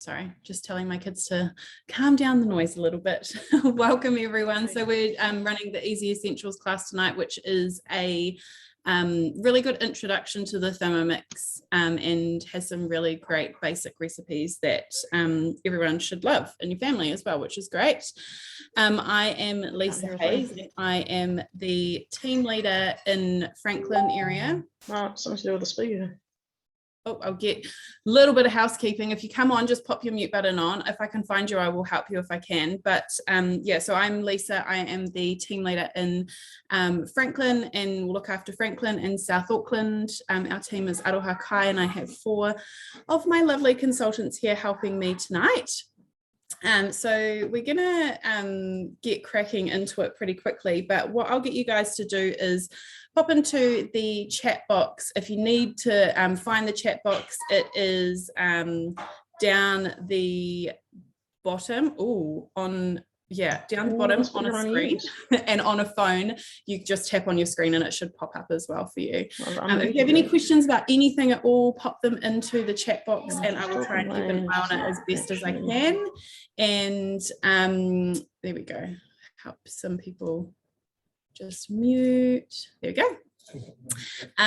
Sorry, just telling my kids to calm down the noise a little bit. Welcome everyone. So we're running the Easy Essentials class tonight, which is a really good introduction to the Thermomix and has some really great basic recipes that everyone should love in your family as well, which is great. I am Lisa Hayes. I am the team leader in Franklin area. Oh, something to do with the speaker. Oh, I'll get a little bit of housekeeping. If you come on, just pop your mute button on. If I can find you, I will help you if I can. But yeah, so I'm Lisa. I am the team leader in Franklin and will look after Franklin and South Auckland. Our team is Aroha Kai, and I have 4 of my lovely consultants here helping me tonight. So we're gonna get cracking into it pretty quickly, but what I'll get you guys to do is pop into the chat box. If you need to find the chat box, it is down the bottom. Down the bottom on a screen. And on a phone, you just tap on your screen and it should pop up as well for you. If you have any questions about anything at all, pop them into the chat box and I will try and keep an eye on it as best as I can. And there we go. Help some people just mute. There we go.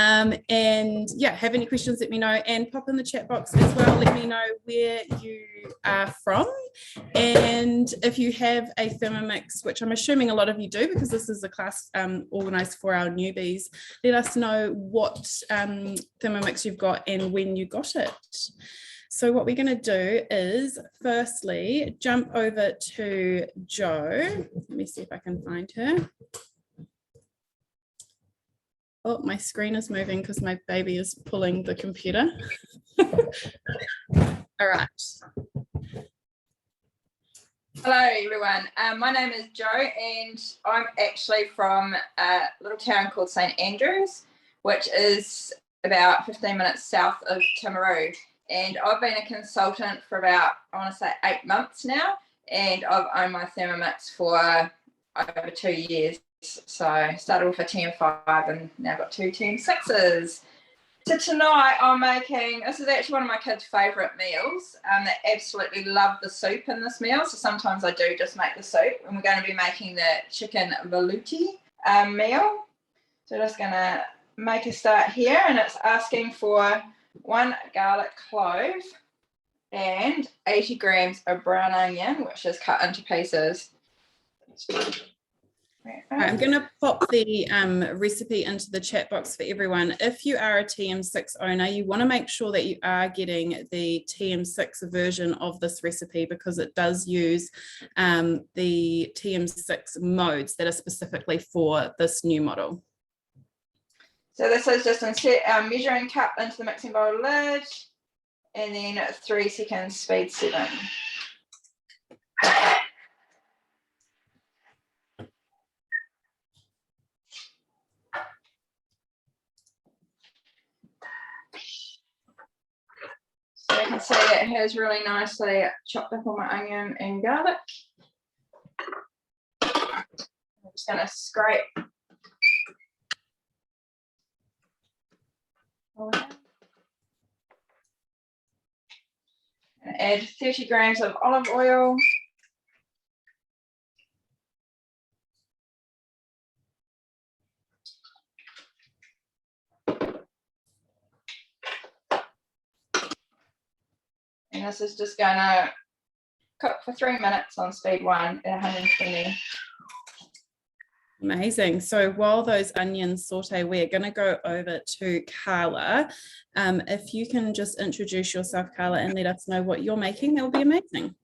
And yeah, have any questions, let me know, and pop in the chat box as well. Let me know where you are from, and if you have a Thermomix, which I'm assuming a lot of you do because this is a class organized for our newbies. Let us know what Thermomix you've got and when you got it. So what we're going to do is firstly jump over to Jo. Let me see if I can find her. Oh, my screen is moving because my baby is pulling the computer. All right. Hello, everyone. My name is Jo, and I'm actually from a little town called St Andrews, which is about 15 minutes south of Timaru. And I've been a consultant for about, I want to say, 8 months now, and I've owned my Thermomix for over 2 years. So I started with a TM5 and now got 2 TM6s. So tonight I'm making, this is actually one of my kids' favourite meals. They absolutely love the soup in this meal, so sometimes I do just make the soup, and we're going to be making the chicken veloute meal. So just going to make a start here, and it's asking for 1 garlic clove and 80 grams of brown onion, which is cut into pieces. I'm going to pop the recipe into the chat box for everyone. If you are a TM6 owner, you want to make sure that you are getting the TM6 version of this recipe because it does use the TM6 modes that are specifically for this new model. So this is just insert our measuring cup into the mixing bowl lid and then 3 seconds speed 7. So you can see it has really nicely chopped up all my onion and garlic. I'm just going to scrape and add 30 grams of olive oil. And this is just going to cook for 3 minutes on speed 1 at 120. Amazing. So while those onions saute, we're going to go over to Carla. If you can just introduce yourself, Carla, and let us know what you're making, that would be amazing.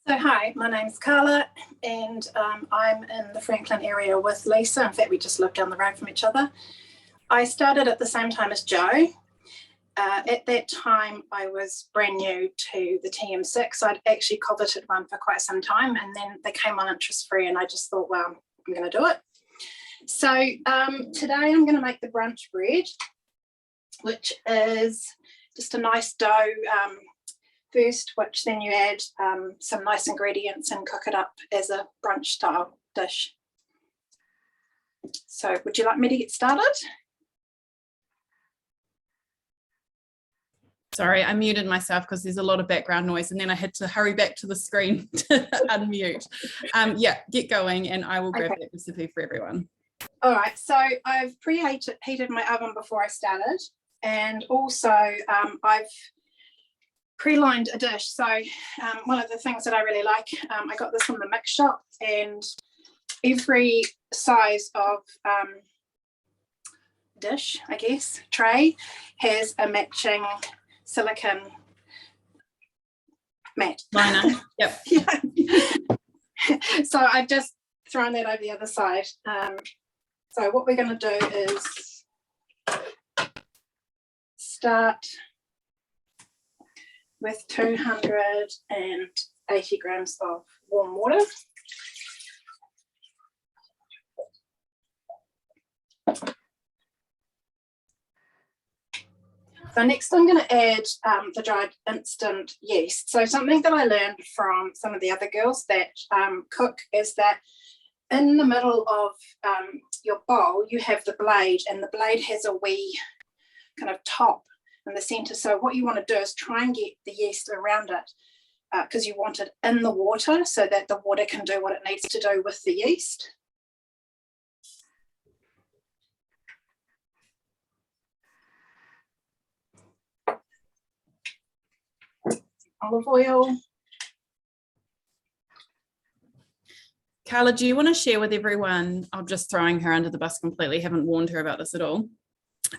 So hi, my name's Carla, and I'm in the Franklin area with Lisa. In fact, we just live down the road from each other. I started at the same time as Jo. At that time, I was brand new to the TM6. I'd actually coveted one for quite some time, and then they came on interest-free, and I just thought, well, I'm going to do it. So today I'm going to make the brunch bread, which is just a nice dough first, which then you add some nice ingredients and cook it up as a brunch-style dish. So would you like me to get started? Sorry, I muted myself because there's a lot of background noise and then I had to hurry back to the screen to unmute. Yeah, get going and I will grab that recipe for everyone. All right, so I've preheated my oven before I started, and also I've pre-lined a dish. So one of the things that I really like, I got this from the mix shop, and every size of dish, I guess, tray has a matching silicone mat. Liner, yep. Yeah. So I've just thrown that over the other side. So what we're going to do is start with 280 grams of warm water. So next I'm going to add the dried instant yeast. So something that I learned from some of the other girls that cook is that in the middle of your bowl, you have the blade, and the blade has a wee kind of top in the center. So what you want to do is try and get the yeast around it because you want it in the water so that the water can do what it needs to do with the yeast. Olive oil. Carla, do you want to share with everyone, I'm just throwing her under the bus completely, haven't warned her about this at all,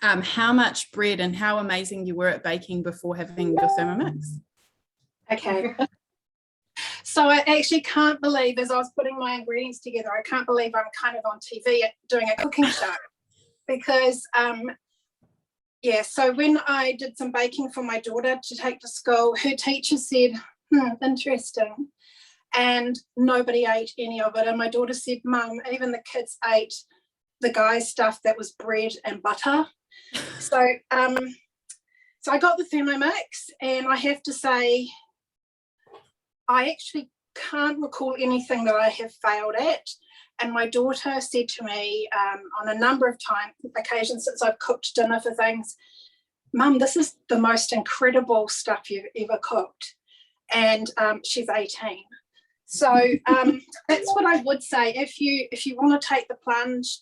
how much bread and how amazing you were at baking before having your Thermomix? Okay. So I actually can't believe, as I was putting my ingredients together, I can't believe I'm kind of on TV doing a cooking show because yeah, so when I did some baking for my daughter to take to school, her teacher said, interesting. And nobody ate any of it. And my daughter said, Mum, even the kids ate the guy's stuff that was bread and butter. So so I got the Thermomix, and I have to say, I actually can't recall anything that I have failed at. And my daughter said to me on a number of occasions since I've cooked dinner for things, Mum, this is the most incredible stuff you've ever cooked. And she's 18. So that's what I would say. If you want to take the plunge,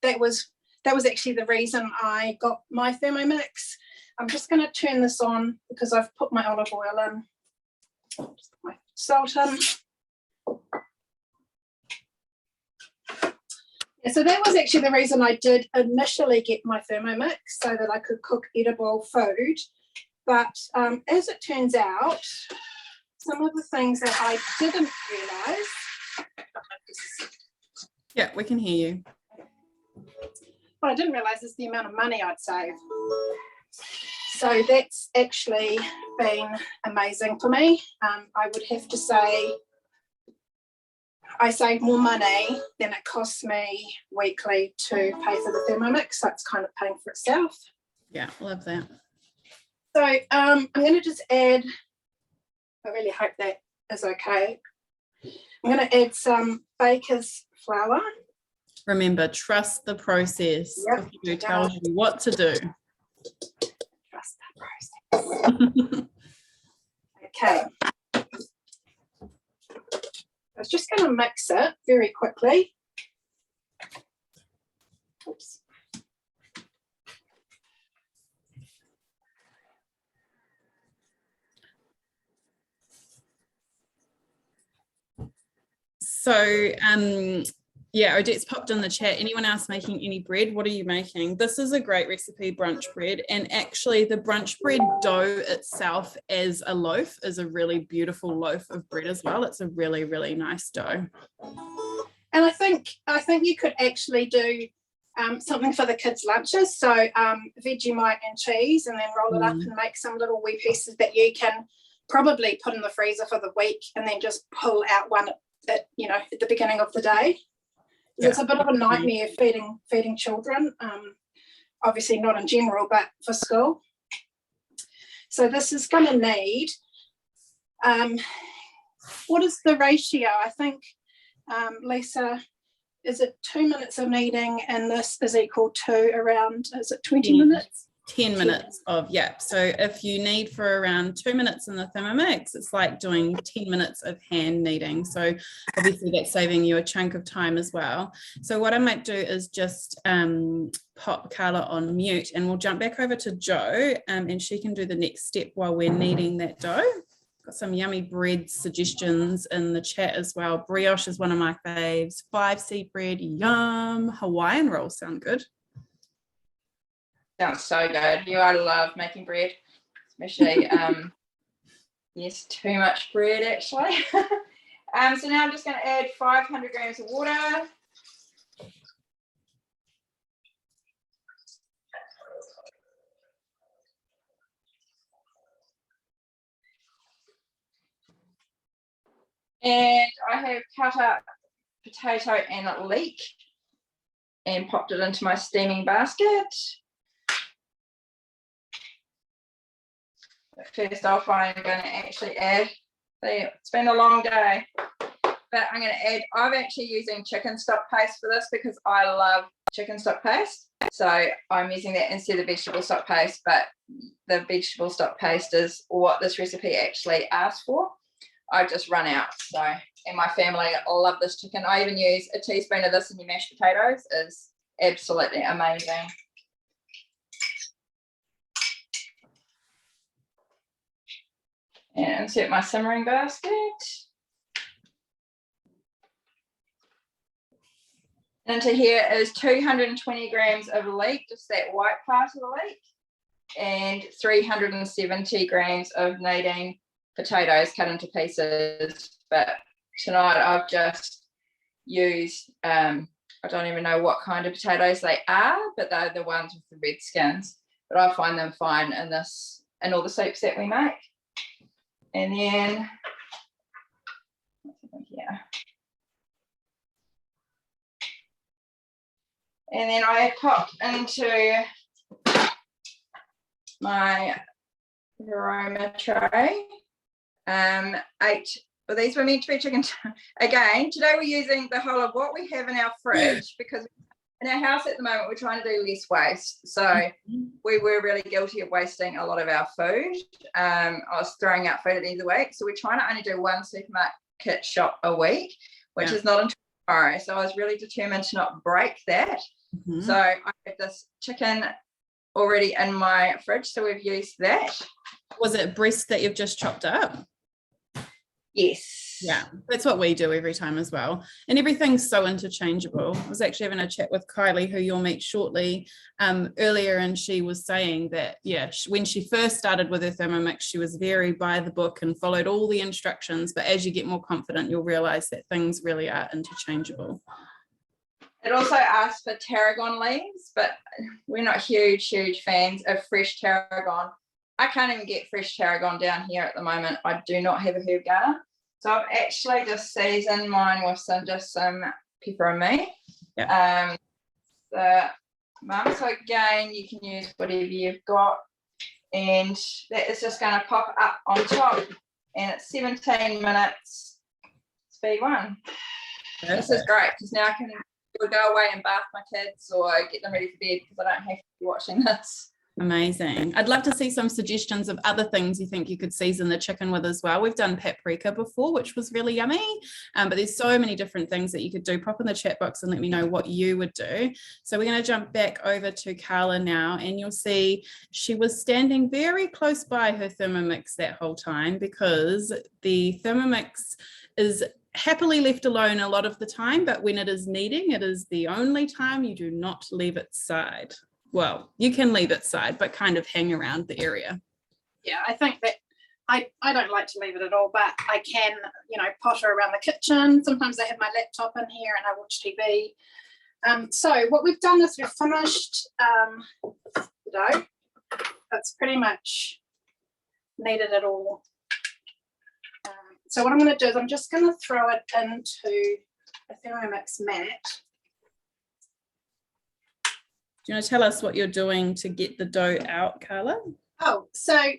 that was actually the reason I got my Thermomix. I'm just going to turn this on because I've put my olive oil in. Just put my salt in. Yeah, so that was actually the reason I did initially get my Thermomix, so that I could cook edible food. But as it turns out, some of the things that I didn't realise. Yeah, we can hear you. What I didn't realise is the amount of money I'd save. So that's actually been amazing for me. I would have to say I save more money than it costs me weekly to pay for the Thermomix, so it's kind of paying for itself. Yeah, love that. So I'm going to just add, I really hope that is okay. I'm going to add some baker's flour. Remember, trust the process. Yep. Who tells you what to do. Trust that process. Okay. I was just going to mix it very quickly. Oops. So, yeah, Odette's popped in the chat. Anyone else making any bread? What are you making? This is a great recipe, brunch bread. And actually the brunch bread dough itself as a loaf is a really beautiful loaf of bread as well. It's a really, really nice dough. And I think you could actually do something for the kids' lunches. So Vegemite and cheese, and then roll it up and make some little wee pieces that you can probably put in the freezer for the week and then just pull out one at the beginning of the day. Yeah. It's a bit of a nightmare feeding children, obviously not in general, but for school. So this is going to need, what is the ratio? I think, Lisa, is it 2 minutes of kneading, and this is equal to around, is it 20 minutes? 10 minutes of, so if you knead for around 2 minutes in the Thermomix, it's like doing 10 minutes of hand kneading. So obviously that's saving you a chunk of time as well. So what I might do is just pop Carla on mute, and we'll jump back over to Jo, and she can do the next step while we're kneading that dough. Got some yummy bread suggestions in the chat as well. Brioche is one of my faves. 5C bread, yum. Hawaiian rolls sound good. Sounds so good. I love making bread, especially yes, too much bread actually. So now I'm just going to add 500 grams of water. And I have cut up potato and leek and popped it into my steaming basket. First off, I'm going to actually add, it's been a long day, but I'm going to add, I'm actually using chicken stock paste for this because I love chicken stock paste. So I'm using that instead of vegetable stock paste, but the vegetable stock paste is what this recipe actually asks for. I've just run out. So, and my family love this chicken. I even use a teaspoon of this in your mashed potatoes. Is absolutely amazing. And insert my simmering basket. Into here is 220 grams of leek, just that white part of the leek, and 370 grams of kneading potatoes cut into pieces. But tonight I've just used, I don't even know what kind of potatoes they are, but they're the ones with the red skins. But I find them fine in this, in all the soups that we make. And then, yeah. And then I popped into my aroma tray. These were meant to be chicken. Again, today we're using the whole of what we have in our fridge because in our house at the moment we're trying to do less waste. So we were really guilty of wasting a lot of our food. I was throwing out food at the end of the week. So we're trying to only do one supermarket shop a week, which is not until tomorrow. So I was really determined to not break that. So I have this chicken already in my fridge. So we've used that. Was it breast that you've just chopped up? Yes. Yeah, that's what we do every time as well. And everything's so interchangeable. I was actually having a chat with Kylie, who you'll meet shortly, earlier, and she was saying that, when she first started with her Thermomix, she was very by the book and followed all the instructions. But as you get more confident, you'll realize that things really are interchangeable. It also asks for tarragon leaves, but we're not huge fans of fresh tarragon. I can't even get fresh tarragon down here at the moment. I do not have a herb garden. So I've actually just seasoned mine with some pepper and me. Yeah. So again, you can use whatever you've got. And that is just going to pop up on top. And it's 17 minutes, speed 1. Perfect. This is great because now I can go away and bath my kids or get them ready for bed because I don't have to be watching this. Amazing. I'd love to see some suggestions of other things you think you could season the chicken with as well. We've done paprika before, which was really yummy, but there's so many different things that you could do. Pop in the chat box and let me know what you would do. So we're going to jump back over to Carla now, and you'll see she was standing very close by her Thermomix that whole time because the Thermomix is happily left alone a lot of the time, but when it is kneading, it is the only time you do not leave its side. Well, you can leave it side, but kind of hang around the area. Yeah, I think that I don't like to leave it at all, but I can, potter around the kitchen. Sometimes I have my laptop in here and I watch TV. So what we've done is we've finished the dough. That's pretty much kneaded it all. So what I'm going to do is I'm just going to throw it into a Thermomix mat. Do you want to tell us what you're doing to get the dough out, Carla? Oh, so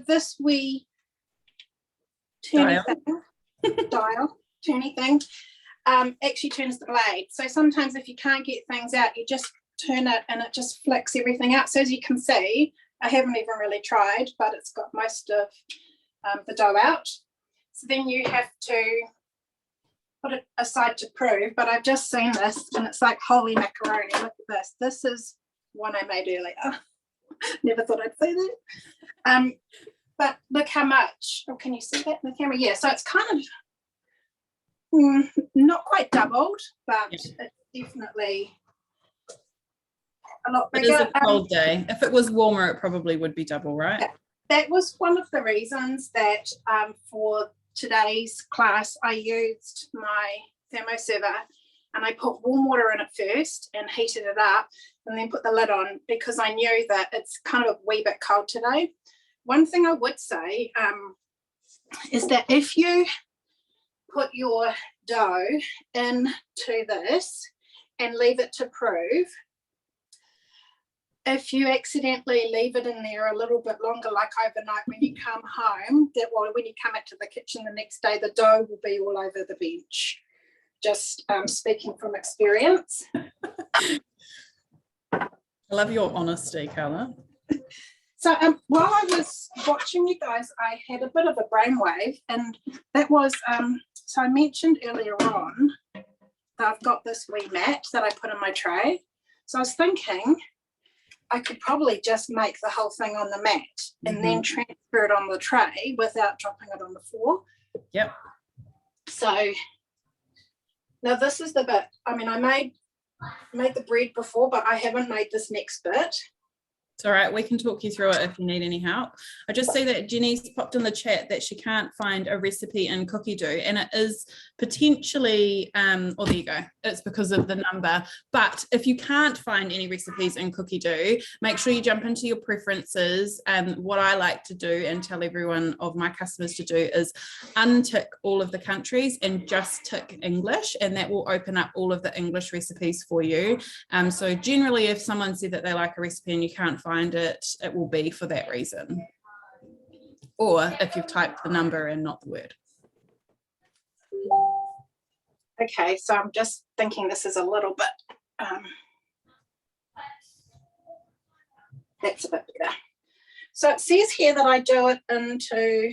this wee turny thing actually turns the blade. So sometimes if you can't get things out, you just turn it and it just flicks everything out. So as you can see, I haven't even really tried, but it's got most of the dough out. So then you have to put it aside to prove, but I've just seen this and it's like holy macaroni. Look at this. This is one I made earlier. Never thought I'd say that. But look how much. Oh, can you see that in the camera? Yeah, so it's kind of not quite doubled, but it's definitely a lot bigger. It is a cold day. If it was warmer, it probably would be double, right? That was one of the reasons that for today's class, I used my thermoserver and I put warm water in it first and heated it up and then put the lid on because I knew that it's kind of a wee bit cold today. One thing I would say is that if you put your dough into this and leave it to prove, if you accidentally leave it in there a little bit longer, like overnight when you come home, when you come into the kitchen the next day, the dough will be all over the bench. Just speaking from experience. I love your honesty, Carla. So while I was watching you guys, I had a bit of a brainwave, and that was, so I mentioned earlier on that I've got this wee mat that I put in my tray. So I was thinking I could probably just make the whole thing on the mat and then transfer it on the tray without dropping it on the floor. Yep. So now this is the bit. I mean, I made the bread before, but I haven't made this next bit. It's all right, we can talk you through it if you need any help. I just see that Jenny's popped in the chat that she can't find a recipe in cookie dough, and it is potentially, there you go, it's because of the number. But if you can't find any recipes in cookie dough, make sure you jump into your preferences. What I like to do and tell everyone of my customers to do is untick all of the countries and just tick English, and that will open up all of the English recipes for you. So generally, if someone said that they like a recipe and you can't find it, it will be for that reason. Or if you've typed the number and not the word. Okay, so I'm just thinking this is a little bit, that's a bit better. So it says here that I do it into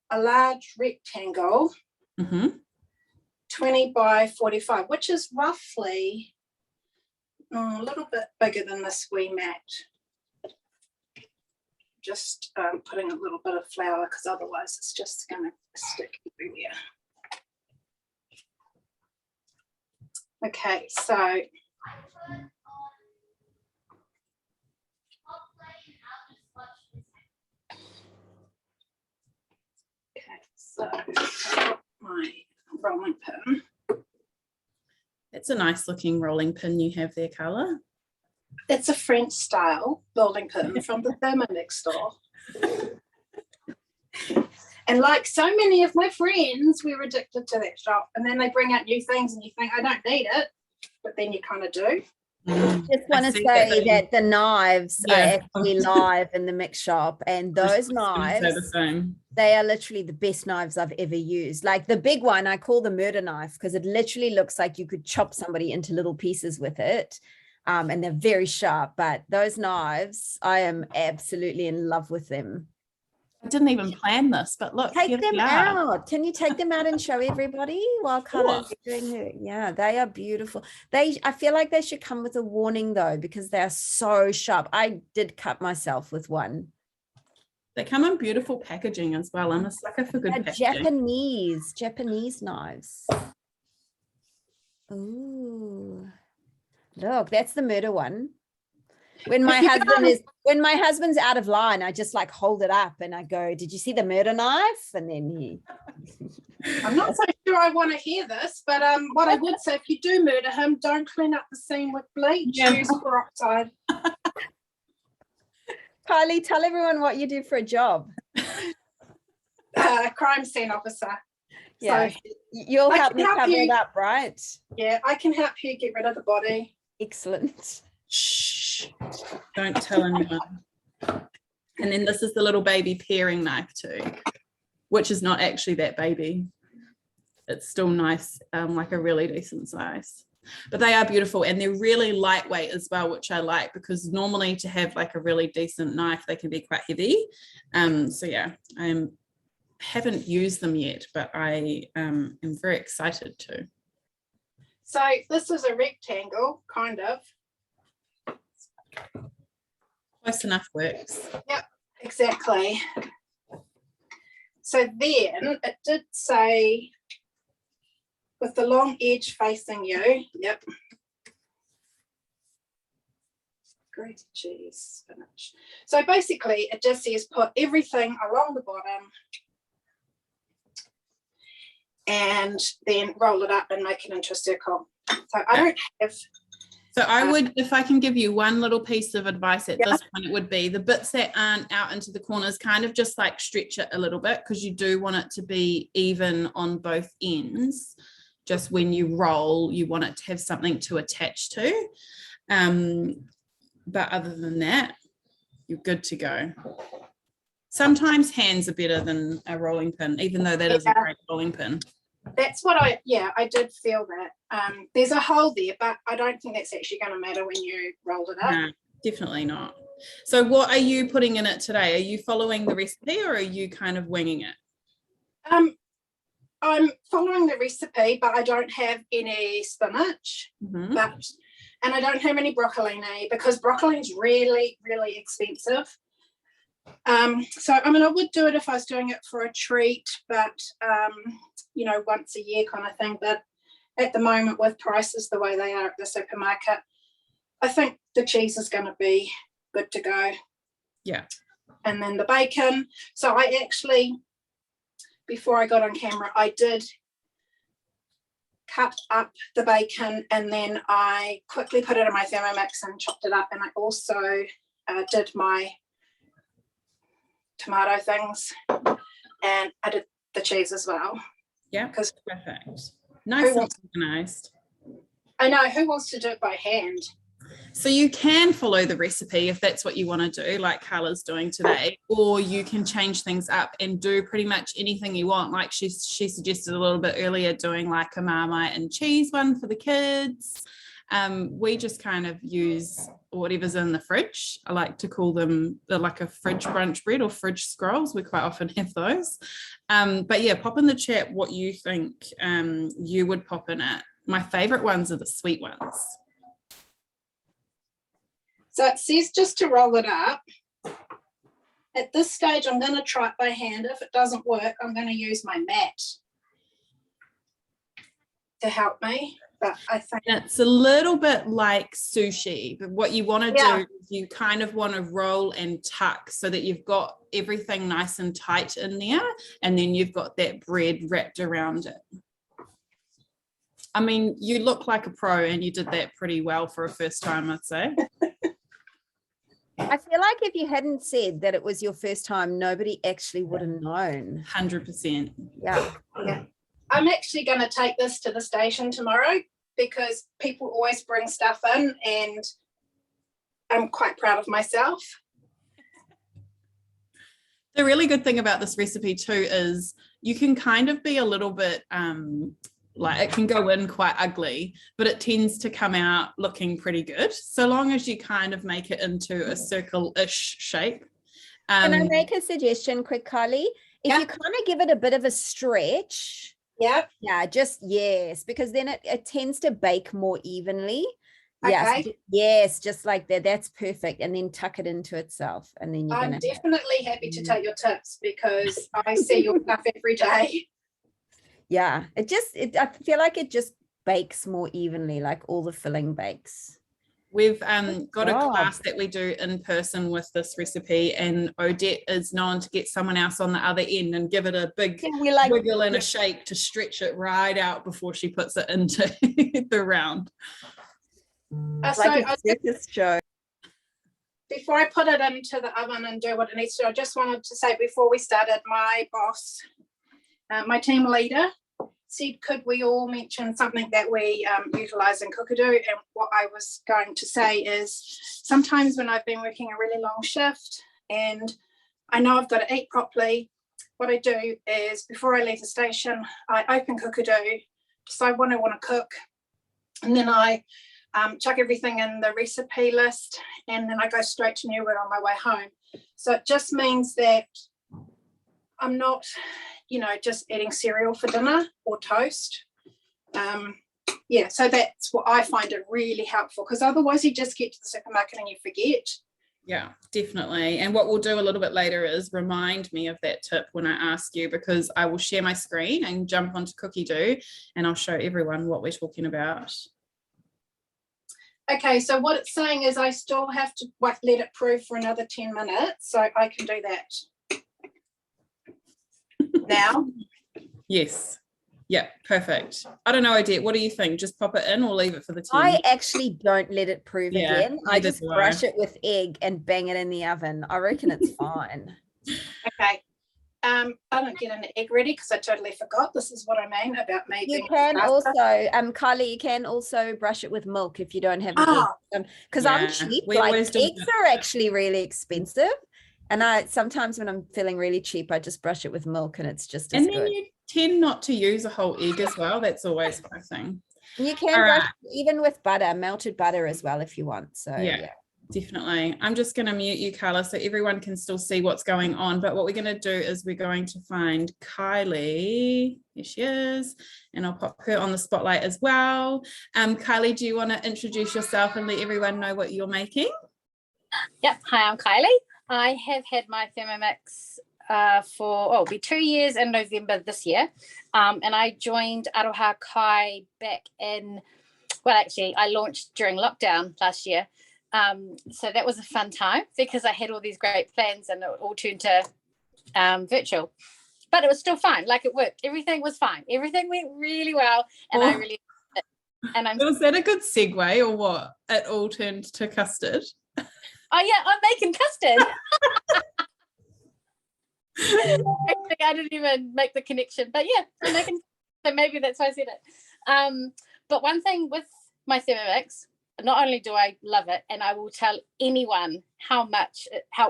a large rectangle, 20 by 45, which is roughly a little bit bigger than this wee mat. Just putting a little bit of flour because otherwise it's just going to stick everywhere. Okay, so I've got my rolling pin. It's a nice looking rolling pin you have there, Carla. It's a French style rolling pin from the Thermomix store. And like so many of my friends, we're addicted to that shop. And then they bring out new things and you think, I don't need it. But then you kind of do. Just want to say that the knives are actually live in the mix shop, and those knives, they are literally the best knives I've ever used. Like the big one, I call the murder knife because it literally looks like you could chop somebody into little pieces with it. And they're very sharp, but those knives, I am absolutely in love with them. I didn't even plan this, but look, take them out. Can you take them out and show everybody while Carla's doing her? Yeah, they are beautiful. I feel like they should come with a warning though, because they're so sharp. I did cut myself with one. They come in beautiful packaging as well. I'm a sucker for good packaging. Japanese knives. Ooh, look, that's the murder one. When my husband's out of line, I just like hold it up and I go, did you see the murder knife? And then I'm not so sure I want to hear this, but what I would say, if you do murder him, don't clean up the scene with bleach, use peroxide. Kylie, tell everyone what you do for a job. Crime scene officer. Yeah, so you'll help me cover it up, right? Yeah, I can help you get rid of the body. Excellent. Shh, don't tell anyone. And then this is the little baby paring knife too, which is not actually that baby. It's still nice, like a really decent size. but they are beautiful, and they're really lightweight as well, which I like, because normally to have like a really decent knife, they can be quite heavy. So yeah, I haven't used them yet, but I am very excited to. So this is a rectangle, kind of. Close enough works. Yep, exactly. So then it did say with the long edge facing you, yep. Grated cheese, spinach. So basically it just says put everything along the bottom and then roll it up and make it into a circle. So I don't have. So I would, if I can give you one little piece of advice at this point, it would be the bits that aren't out into the corners, kind of just like stretch it a little bit, because you do want it to be even on both ends. Just when you roll, you want it to have something to attach to. But other than that, you're good to go. Sometimes hands are better than a rolling pin, even though that is a great rolling pin. That's what I did feel that. There's a hole there, but I don't think that's actually going to matter when you roll it up. No, definitely not. So what are you putting in it today? Are you following the recipe, or are you kind of winging it? I'm following the recipe, but I don't have any spinach, and I don't have any broccolini, because broccoli is really, really expensive. So I mean, I would do it if I was doing it for a treat, but you know, once a year kind of thing. But at the moment, with prices the way they are at the supermarket, I think the cheese is going to be good to go. Yeah. And then the bacon. So I actually, before I got on camera, I did cut up the bacon, and then I quickly put it in my Thermomix and chopped it up. And I also did my tomato things, and I did the cheese as well. Yeah, because perfect. Nice and organized. I know, who wants to do it by hand? So you can follow the recipe if that's what you want to do, like Carla's doing today, or you can change things up and do pretty much anything you want. Like she suggested a little bit earlier, doing like a Marmite and cheese one for the kids. We just kind of use whatever's in the fridge. I like to call them like a fridge brunch bread or fridge scrolls. We quite often have those. But yeah, pop in the chat what you think you would pop in it. My favorite ones are the sweet ones. So it says just to roll it up. At this stage, I'm going to try it by hand. If it doesn't work, I'm going to use my mat to help me. But I think it's a little bit like sushi, but what you want to do is you kind of want to roll and tuck so that you've got everything nice and tight in there, and then you've got that bread wrapped around it. I mean, you look like a pro, and you did that pretty well for a first time, I'd say. I feel like if you hadn't said that it was your first time, nobody actually would have known. 100%. Yeah. I'm actually going to take this to the station tomorrow, because people always bring stuff in, and I'm quite proud of myself. The really good thing about this recipe too is you can kind of be a little bit like, it can go in quite ugly, but it tends to come out looking pretty good, so long as you kind of make it into a circle-ish shape. Can I make a suggestion quick, Carly? If you kind of give it a bit of a stretch, yes, because then it tends to bake more evenly. Okay. Yes, just like that. That's perfect. And then tuck it into itself, and then you're I'm definitely happy to take your tips, because I see your stuff every day. Yeah, I feel like it just bakes more evenly, like all the filling bakes. We've got a class that we do in person with this recipe, and Odette is known to get someone else on the other end and give it a big wiggle and a shake to stretch it right out before she puts it into the round. Like a circus show. Before I put it into the oven and do what it needs to, I just wanted to say, before we started, my boss, my team leader, said, could we all mention something that we utilise in Cookadoo? And what I was going to say is, sometimes when I've been working a really long shift and I know I've got to eat properly, what I do is, before I leave the station, I open Cookadoo, decide what I want to cook, And then I chuck everything in the recipe list, and then I go straight to New Word on my way home. So it just means that I'm not, just eating cereal for dinner or toast. Yeah, so that's what I find it really helpful, because otherwise you just get to the supermarket and you forget. Yeah, definitely. And what we'll do a little bit later is remind me of that tip when I ask you, because I will share my screen and jump onto Cookie Do and I'll show everyone what we're talking about. Okay, so what it's saying is I still have to let it proof for another 10 minutes, so I can do that now. Yes. Yeah, perfect. I don't know, Odette, what do you think? Just pop it in or leave it for the 10? I actually don't let it prove again. I just brush it with egg and bang it in the oven. I reckon it's fine. Okay. I don't get an egg ready because I totally forgot. This is what I mean about me. You can also, Kylie, you can also brush it with milk if you don't have an egg. Because I'm cheap. Like, eggs are actually really expensive. And sometimes when I'm feeling really cheap, I just brush it with milk and it's just as good. And then you tend not to use a whole egg as well. That's always my thing. You can brush even with butter, melted butter as well if you want. So yeah. Definitely. I'm just going to mute you, Carla, so everyone can still see what's going on. But what we're going to do is we're going to find Kylie. Here she is. And I'll pop her on the spotlight as well. Kylie, do you want to introduce yourself and let everyone know what you're making? Yep. Hi, I'm Kylie. I have had my Thermomix it'll be 2 years in November this year. And I joined Aroha Kai back in, actually, I launched during lockdown last year. So that was a fun time because I had all these great plans and it all turned to virtual, but it was still fine. Like, it worked. Everything was fine. Everything went really well. And I really loved it. And was that a good segue or what? It all turned to custard. Oh yeah, I'm making custard. Actually, I didn't even make the connection, but yeah, I'm making, so maybe that's why I said it. But one thing with my Thermomix, not only do I love it, and I will tell anyone how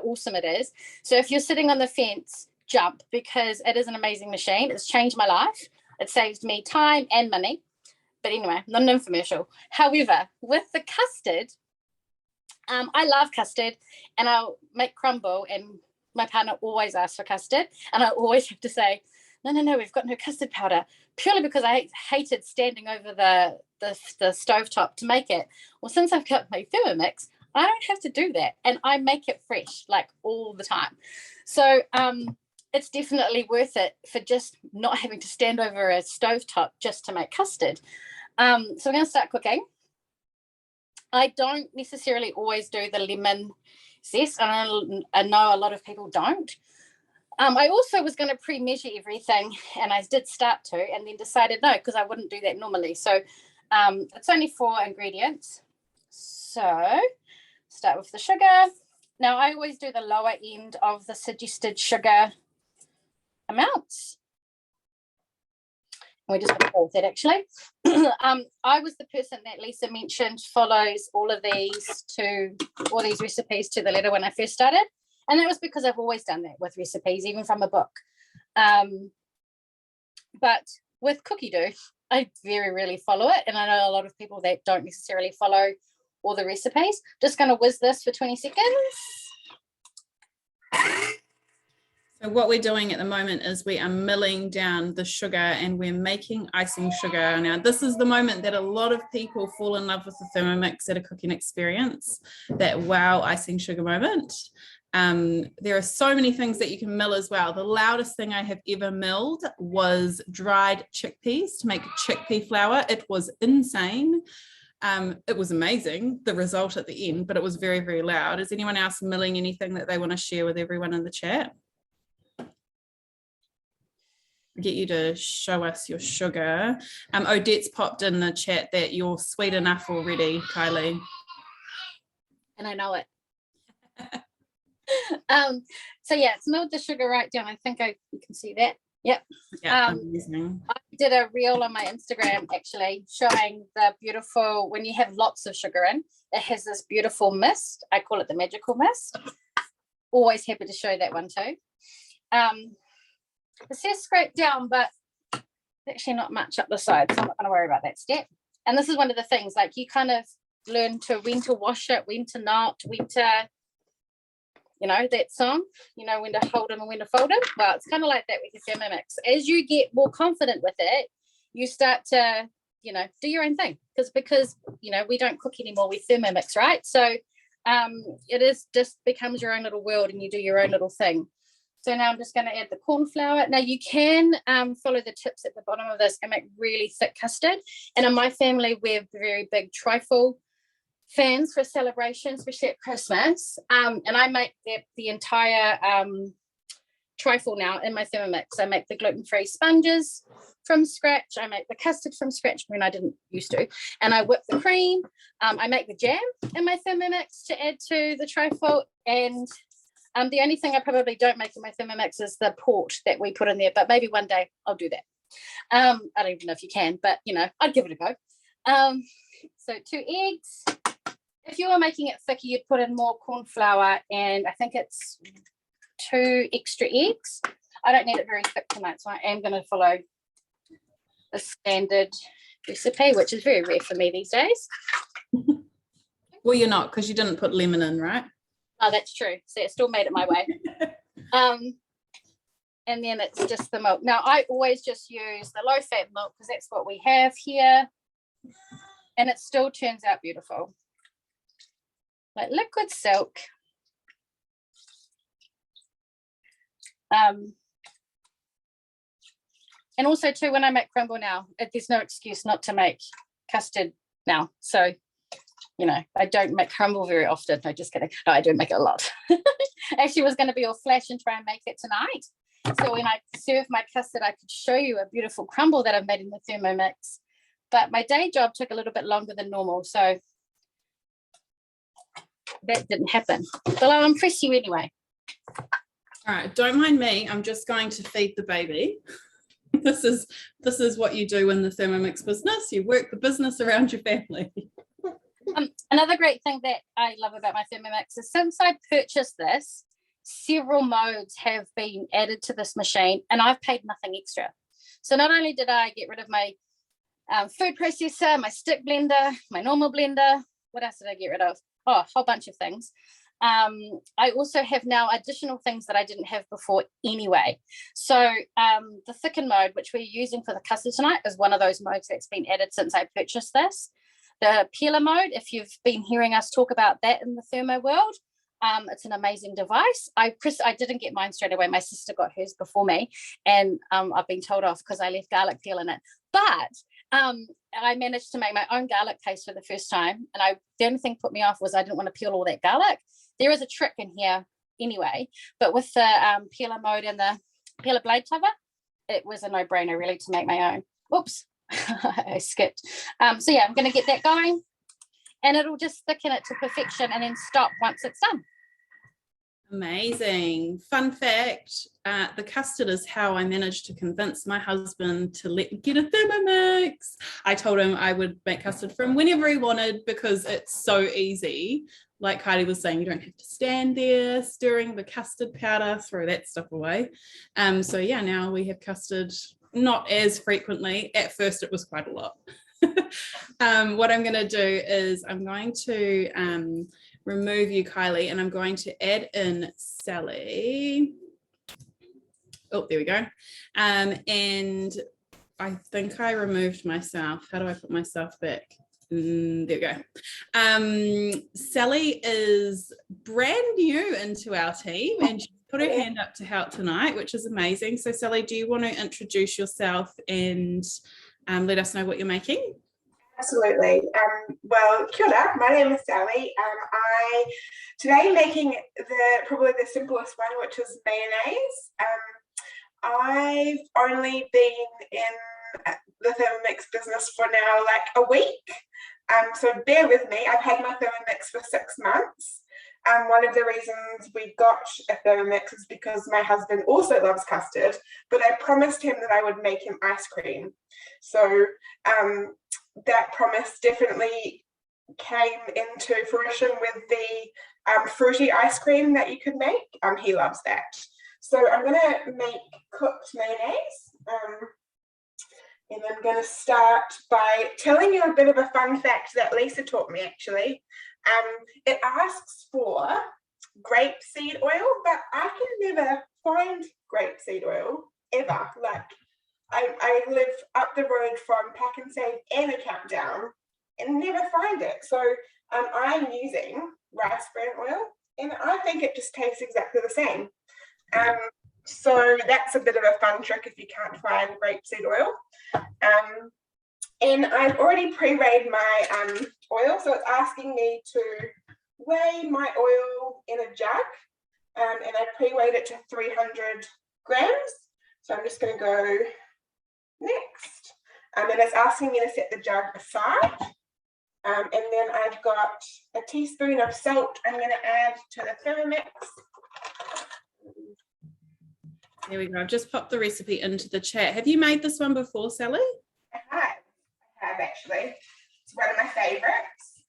awesome it is. So if you're sitting on the fence, jump, because it is an amazing machine. It's changed my life. It saves me time and money. But anyway, not an infomercial. However, with the custard, I love custard and I'll make crumble, and my partner always asks for custard and I always have to say, no, we've got no custard powder, purely because I hated standing over the stovetop to make it. Well, since I've got my Thermomix, I don't have to do that, and I make it fresh like all the time. So it's definitely worth it for just not having to stand over a stovetop just to make custard. So I'm going to start cooking. I don't necessarily always do the lemon zest. I know a lot of people don't. I also was going to pre-measure everything, and I did start to, and then decided no, because I wouldn't do that normally. So it's only 4 ingredients. So start with the sugar. Now, I always do the lower end of the suggested sugar amounts. We're just going to go with that, actually. I was the person that Lisa mentioned follows all these recipes to the letter when I first started. And that was because I've always done that with recipes, even from a book. But with Cookie Do, I very rarely follow it. And I know a lot of people that don't necessarily follow all the recipes. Just going to whiz this for 20 seconds. So what we're doing at the moment is we are milling down the sugar and we're making icing sugar. Now, this is the moment that a lot of people fall in love with the Thermomix at a cooking experience, that wow icing sugar moment. There are so many things that you can mill as well. The loudest thing I have ever milled was dried chickpeas to make chickpea flour. It was insane. It was amazing, the result at the end, but it was very, very loud. Is anyone else milling anything that they want to share with everyone in the chat? Get you to show us your sugar. Odette's popped in the chat that you're sweet enough already, Kylie. And I know it. So yeah, it's milled the sugar right down. I think you can see that. Yep. Yeah, amazing. I did a reel on my Instagram actually showing the beautiful, when you have lots of sugar in, it has this beautiful mist. I call it the magical mist. Always happy to show that one too. It says scrape down, but actually not much up the side, so I'm not going to worry about that step. And this is one of the things, like you kind of learn to when to wash it, when to not, when to, you know, that song, you know, when to hold them and when to fold them. Well, it's kind of like that with your Thermomix. As you get more confident with it, you start to, you know, do your own thing, because you know, we don't cook anymore with Thermomix, right? So it is just becomes your own little world, and you do your own little thing. So now I'm just going to add the corn flour. Now you can follow the tips at the bottom of this and make really thick custard. And in my family, we're very big trifle fans for celebrations, especially at Christmas. And I make the entire trifle now in my Thermomix. I make the gluten-free sponges from scratch. I make the custard from scratch when I didn't used to. And I whip the cream. I make the jam in my Thermomix to add to the trifle. And the only thing I probably don't make in my Thermomix is the port that we put in there. But maybe one day I'll do that. I don't even know if you can, but, you know, I'd give it a go. So 2 eggs. If you were making it thicker, you'd put in more corn flour, and I think it's 2 extra eggs. I don't need it very thick tonight, so I am going to follow the standard recipe, which is very rare for me these days. Well, you're not, because you didn't put lemon in, right? Oh, that's true. So it still made it my way. And then it's just the milk. Now, I always just use the low-fat milk because that's what we have here. And it still turns out beautiful. Like liquid silk. And also too, when I make crumble now, there's no excuse not to make custard now. So, you know, I don't make crumble very often. No, just kidding. No, I do make it a lot. Actually was going to be all flash and try and make it tonight. So when I serve my custard, I could show you a beautiful crumble that I've made in the Thermomix. But my day job took a little bit longer than normal. So that didn't happen. But I'll impress you anyway. All right, don't mind me. I'm just going to feed the baby. This is what you do in the Thermomix business. You work the business around your family. Another great thing that I love about my Thermomix is since I purchased this, several modes have been added to this machine, and I've paid nothing extra. So not only did I get rid of my food processor, my stick blender, my normal blender, what else did I get rid of? Oh, a whole bunch of things. I also have now additional things that I didn't have before anyway. So the thicken mode, which we're using for the custard tonight, is one of those modes that's been added since I purchased this. The peeler mode, if you've been hearing us talk about that in the thermo world, it's an amazing device. I didn't get mine straight away. My sister got hers before me, and I've been told off because I left garlic peel in it. But I managed to make my own garlic paste for the first time, and the only thing put me off was I didn't want to peel all that garlic. There is a trick in here anyway, but with the peeler mode and the peeler blade cover, it was a no-brainer really to make my own. Oops, I skipped. So yeah, I'm going to get that going, and it'll just thicken it to perfection and then stop once it's done. Amazing. Fun fact, the custard is how I managed to convince my husband to let me get a Thermomix. I told him I would make custard from whenever he wanted because it's so easy. Like Kylie was saying, you don't have to stand there stirring the custard powder, throw that stuff away. So yeah, now we have custard not as frequently. At first it was quite a lot. What I'm going to do is I'm going to remove you, Kylie, and I'm going to add in Sally. Oh, there we go. And I think I removed myself. How do I put myself back? There we go. Sally is brand new into our team, and she put her hand up to help tonight, which is amazing. So Sally, do you want to introduce yourself and let us know what you're making? Absolutely. Well, kia ora, my name is Sally. Today making probably the simplest one, which is mayonnaise. I've only been in the Thermomix business for now like a week. So bear with me. I've had my Thermomix for 6 months. One of the reasons we got a Thermomix is because my husband also loves custard, but I promised him that I would make him ice cream. So that promise definitely came into fruition with the fruity ice cream that you can make. He loves that. So I'm going to make cooked mayonnaise. And I'm going to start by telling you a bit of a fun fact that Lisa taught me, actually. It asks for grapeseed oil, but I can never find grapeseed oil, ever. Like, I live up the road from Pack and Save and a Countdown and never find it. So I'm using rice bran oil, and I think it just tastes exactly the same. So that's a bit of a fun trick if you can't find grapeseed oil. And I've already pre-weighed my oil, so it's asking me to weigh my oil in a jug, and I pre-weighed it to 300 grams. So I'm just going to go next, and it's asking me to set the jug aside, and then I've got a teaspoon of salt I'm going to add to the Thermomix. There we go. I've just popped the recipe into the chat. Have you made this one before, Sally? I have actually. It's one of my favorites.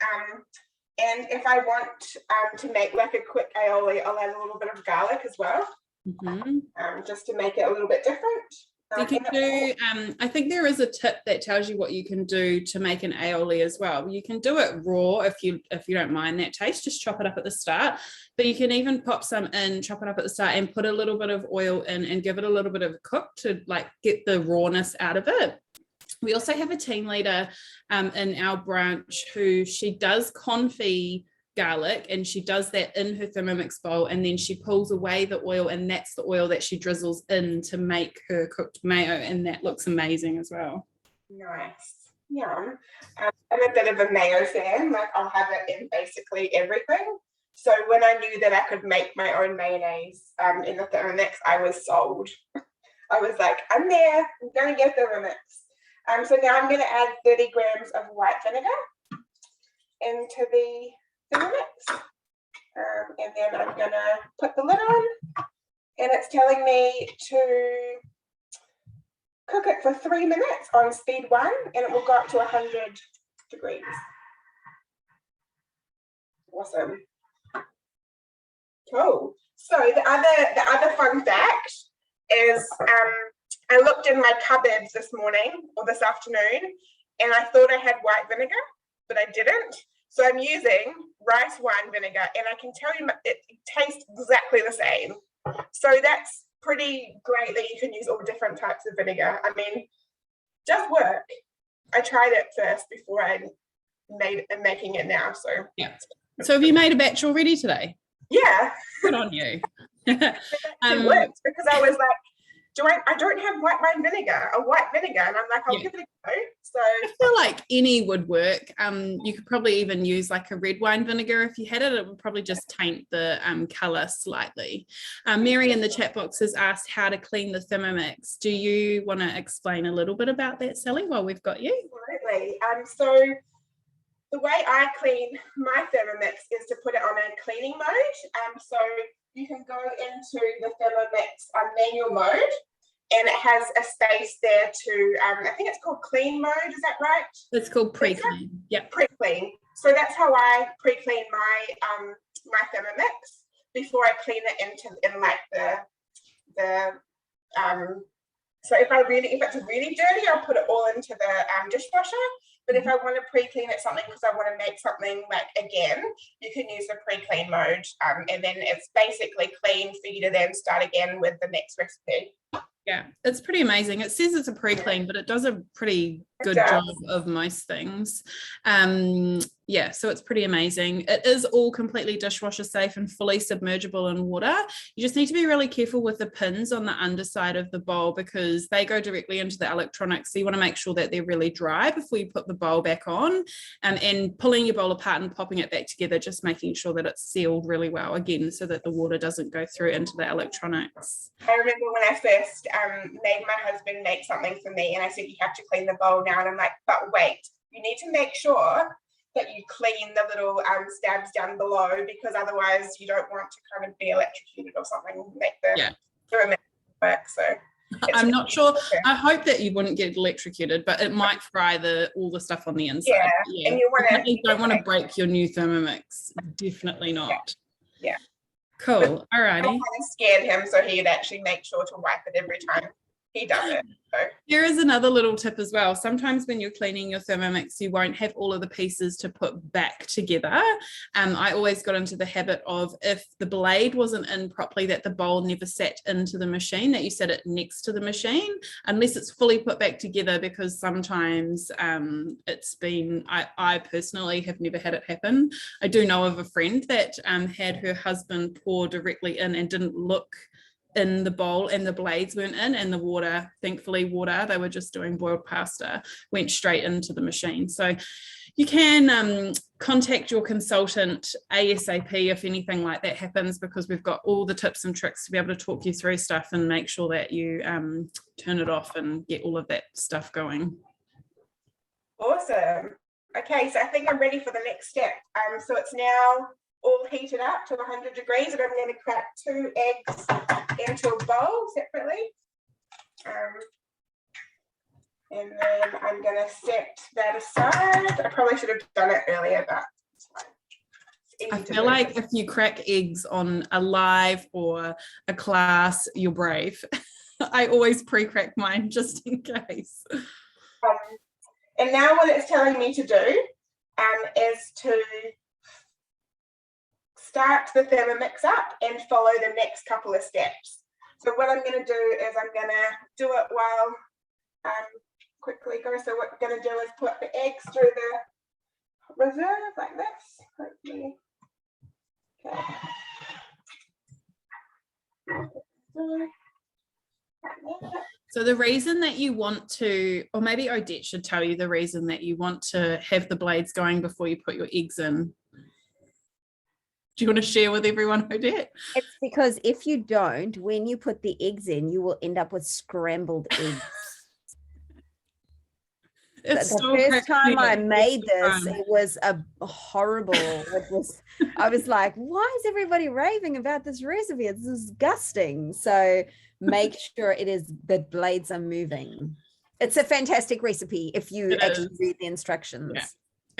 And if I want to make like a quick aioli, I'll add a little bit of garlic as well, just to make it a little bit different. You can do, I think there is a tip that tells you what you can do to make an aioli as well. You can do it raw if you don't mind that taste, just chop it up at the start. But you can even pop some in, chop it up at the start, and put a little bit of oil in and give it a little bit of a cook to like get the rawness out of it. We also have a team leader in our branch who she does confit garlic, and she does that in her Thermomix bowl, and then she pulls away the oil, and that's the oil that she drizzles in to make her cooked mayo, and that looks amazing as well. Nice. Yeah. I'm a bit of a mayo fan. Like, I'll have it in basically everything. So when I knew that I could make my own mayonnaise in the Thermomix, I was sold. I was like, I'm there. I'm going to get Thermomix. So now I'm going to add 30 grams of white vinegar into the Thermomix, and then I'm going to put the lid on, and it's telling me to cook it for 3 minutes on speed 1, and it will go up to 100 degrees. Awesome. Cool. So the other fun fact is I looked in my cupboards this morning or this afternoon, and I thought I had white vinegar, but I didn't. So I'm using rice wine vinegar, and I can tell you it tastes exactly the same. So that's pretty great that you can use all different types of vinegar. I mean, does work. I tried it first before I am making it now. So yeah. So have you made a batch already today? Yeah. Good on you. It worked because I was like, I don't have white wine vinegar, a white vinegar, and I'm like, I'll give it a go. So I feel like any would work. You could probably even use like a red wine vinegar if you had it. It would probably just taint the colour slightly. Mary in the chat box has asked how to clean the Thermomix. Do you want to explain a little bit about that, Sally, while we've got you? Absolutely. So the way I clean my Thermomix is to put it on a cleaning mode. So you can go into the Thermomix manual mode, and it has a space there to, I think it's called clean mode, is that right? It's called pre-clean. Yeah. Pre-clean. So that's how I pre-clean my my Thermomix before I clean it in like the so if it's really dirty, I'll put it all into the dishwasher. But if I want to pre-clean it something because I want to make something like again, you can use the pre-clean mode, and then it's basically clean for you to then start again with the next recipe. Yeah, it's pretty amazing. It says it's a pre-clean, but it does a pretty good job of most things. Yeah, so it's pretty amazing. It is all completely dishwasher safe and fully submergible in water. You just need to be really careful with the pins on the underside of the bowl because they go directly into the electronics. So you want to make sure that they're really dry before you put the bowl back on, and pulling your bowl apart and popping it back together, just making sure that it's sealed really well again so that the water doesn't go through into the electronics. I remember when I first made my husband make something for me, and I said, you have to clean the bowl now. And I'm like, but wait, you need to make sure that you clean the little stabs down below, because otherwise you don't want to kind of be electrocuted or something, make the work. So I'm not sure. I hope that you wouldn't get electrocuted, but it might fry all the stuff on the inside. Yeah. And you don't want to break your new Thermomix. Definitely not. Yeah. Cool. All righty. I kind of scared him, so he'd actually make sure to wipe it every time. he does it. So. Here is another little tip as well. Sometimes when you're cleaning your Thermomix, you won't have all of the pieces to put back together. I always got into the habit of, if the blade wasn't in properly, that the bowl never sat into the machine, that you set it next to the machine, unless it's fully put back together, because sometimes it's been, I personally have never had it happen. I do know of a friend that had her husband pour directly in and didn't look in the bowl, and the blades weren't in, and the water, thankfully they were just doing boiled pasta, went straight into the machine. So you can contact your consultant ASAP if anything like that happens, because we've got all the tips and tricks to be able to talk you through stuff and make sure that you turn it off and get all of that stuff going. Awesome. Okay, so I think I'm ready for the next step. So it's now all heated up to 100 degrees, and I'm going to crack 2 eggs into a bowl separately. And then I'm going to set that aside. I probably should have done it earlier, but I feel like if you crack eggs on a live or a class, you're brave. I always pre-crack mine just in case. And now what it's telling me to do is to start the Thermomix up and follow the next couple of steps. So what I'm going to do is I'm going to do it while quickly go. So what I'm going to do is put the eggs through the reserve like this. Hopefully. Okay. So the reason that you want to, or maybe Odette should tell you the reason that you want to have the blades going before you put your eggs in. Do you want to share with everyone, Odette? It's because if you don't, when you put the eggs in, you will end up with scrambled eggs. The first time I made this, it was a horrible. I was like, why is everybody raving about this recipe? It's disgusting. So make sure the blades are moving. It's a fantastic recipe if you actually read the instructions. Yeah.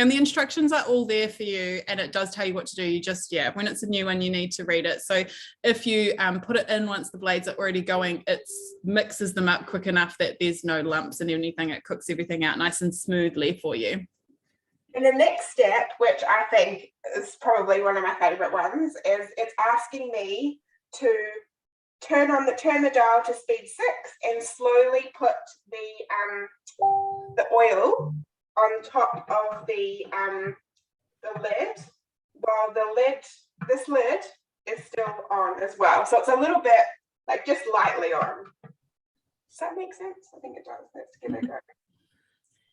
And the instructions are all there for you, and it does tell you what to do. You just, when it's a new one, you need to read it. So if you put it in once the blades are already going, it mixes them up quick enough that there's no lumps and anything. It cooks everything out nice and smoothly for you. And the next step, which I think is probably one of my favorite ones, is it's asking me to turn the dial to speed 6 and slowly put the oil on top of the lid, while this lid is still on as well. So it's a little bit like just lightly on. Does that make sense? I think it does. Let's give it a go.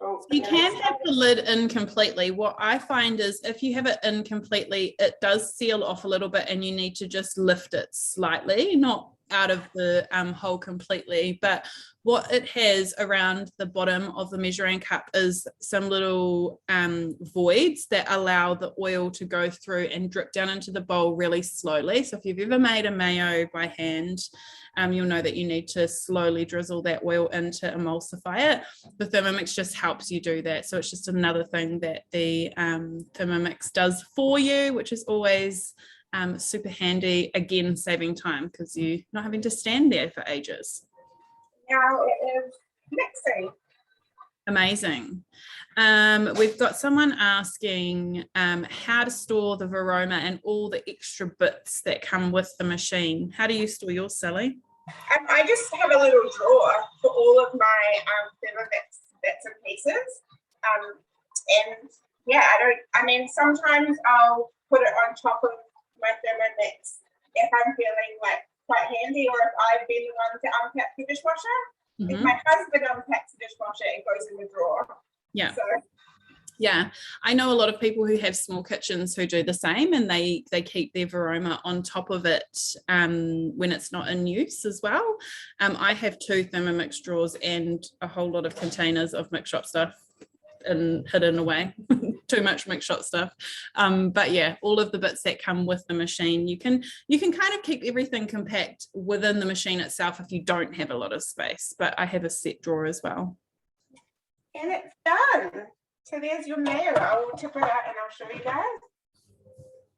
Oh, you can have the lid in completely. What I find is if you have it in completely, it does seal off a little bit, and you need to just lift it slightly, not out of the hole completely. But what it has around the bottom of the measuring cup is some little voids that allow the oil to go through and drip down into the bowl really slowly. So if you've ever made a mayo by hand, you'll know that you need to slowly drizzle that oil in to emulsify it. The Thermomix just helps you do that. So it's just another thing that the Thermomix does for you, which is always super handy, again saving time because you're not having to stand there for ages. Now it is mixing. Amazing. We've got someone asking how to store the Varoma and all the extra bits that come with the machine. How do you store yours, Sally? I just have a little drawer for all of my Thermomix bits and pieces. And yeah, sometimes I'll put it on top of my Thermomix if I'm feeling like quite handy, or if I've been the one to unpack the dishwasher. Mm-hmm. If my husband unpacks the dishwasher, it goes in the drawer. Yeah. So. Yeah, I know a lot of people who have small kitchens who do the same, and they keep their Varoma on top of it when it's not in use as well. I have 2 Thermomix drawers and a whole lot of containers of mix shop stuff and hidden away. Too much mix shop stuff. But yeah, all of the bits that come with the machine, you can kind of keep everything compact within the machine itself if you don't have a lot of space. But I have a set drawer as well. And it's done. So there's your mayo. I will tip it out and I'll show you guys.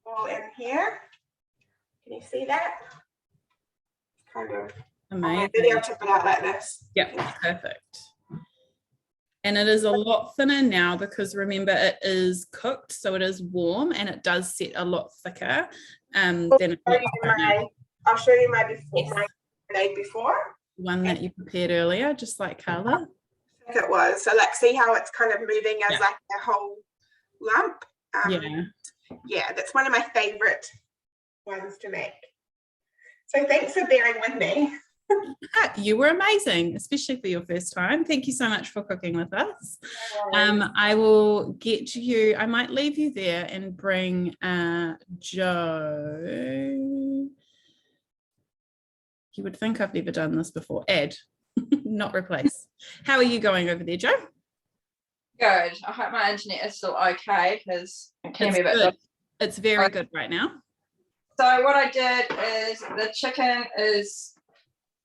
All in here. Can you see that? Kind of Amazing. Maybe I'll tip it out like this. Yep, perfect. And it is a lot thinner now because remember it is cooked, so it is warm and it does set a lot thicker than it looks right now. I'll show you my before, Yes. my made before. One that you prepared earlier, just like Carla. I think it was. So like see how it's kind of moving as like a whole lump. Yeah, that's one of my favorite ones to make. So thanks for bearing with me. You were amazing, especially for your first time. Thank you so much for cooking with us. I will get you, I might leave you there and bring Jo. You would think I've never done this before. Add, not replace. How are you going over there, Jo? Good. I hope my internet is still okay because it can be a bit good. It's very good right now. So what I did is the chicken is,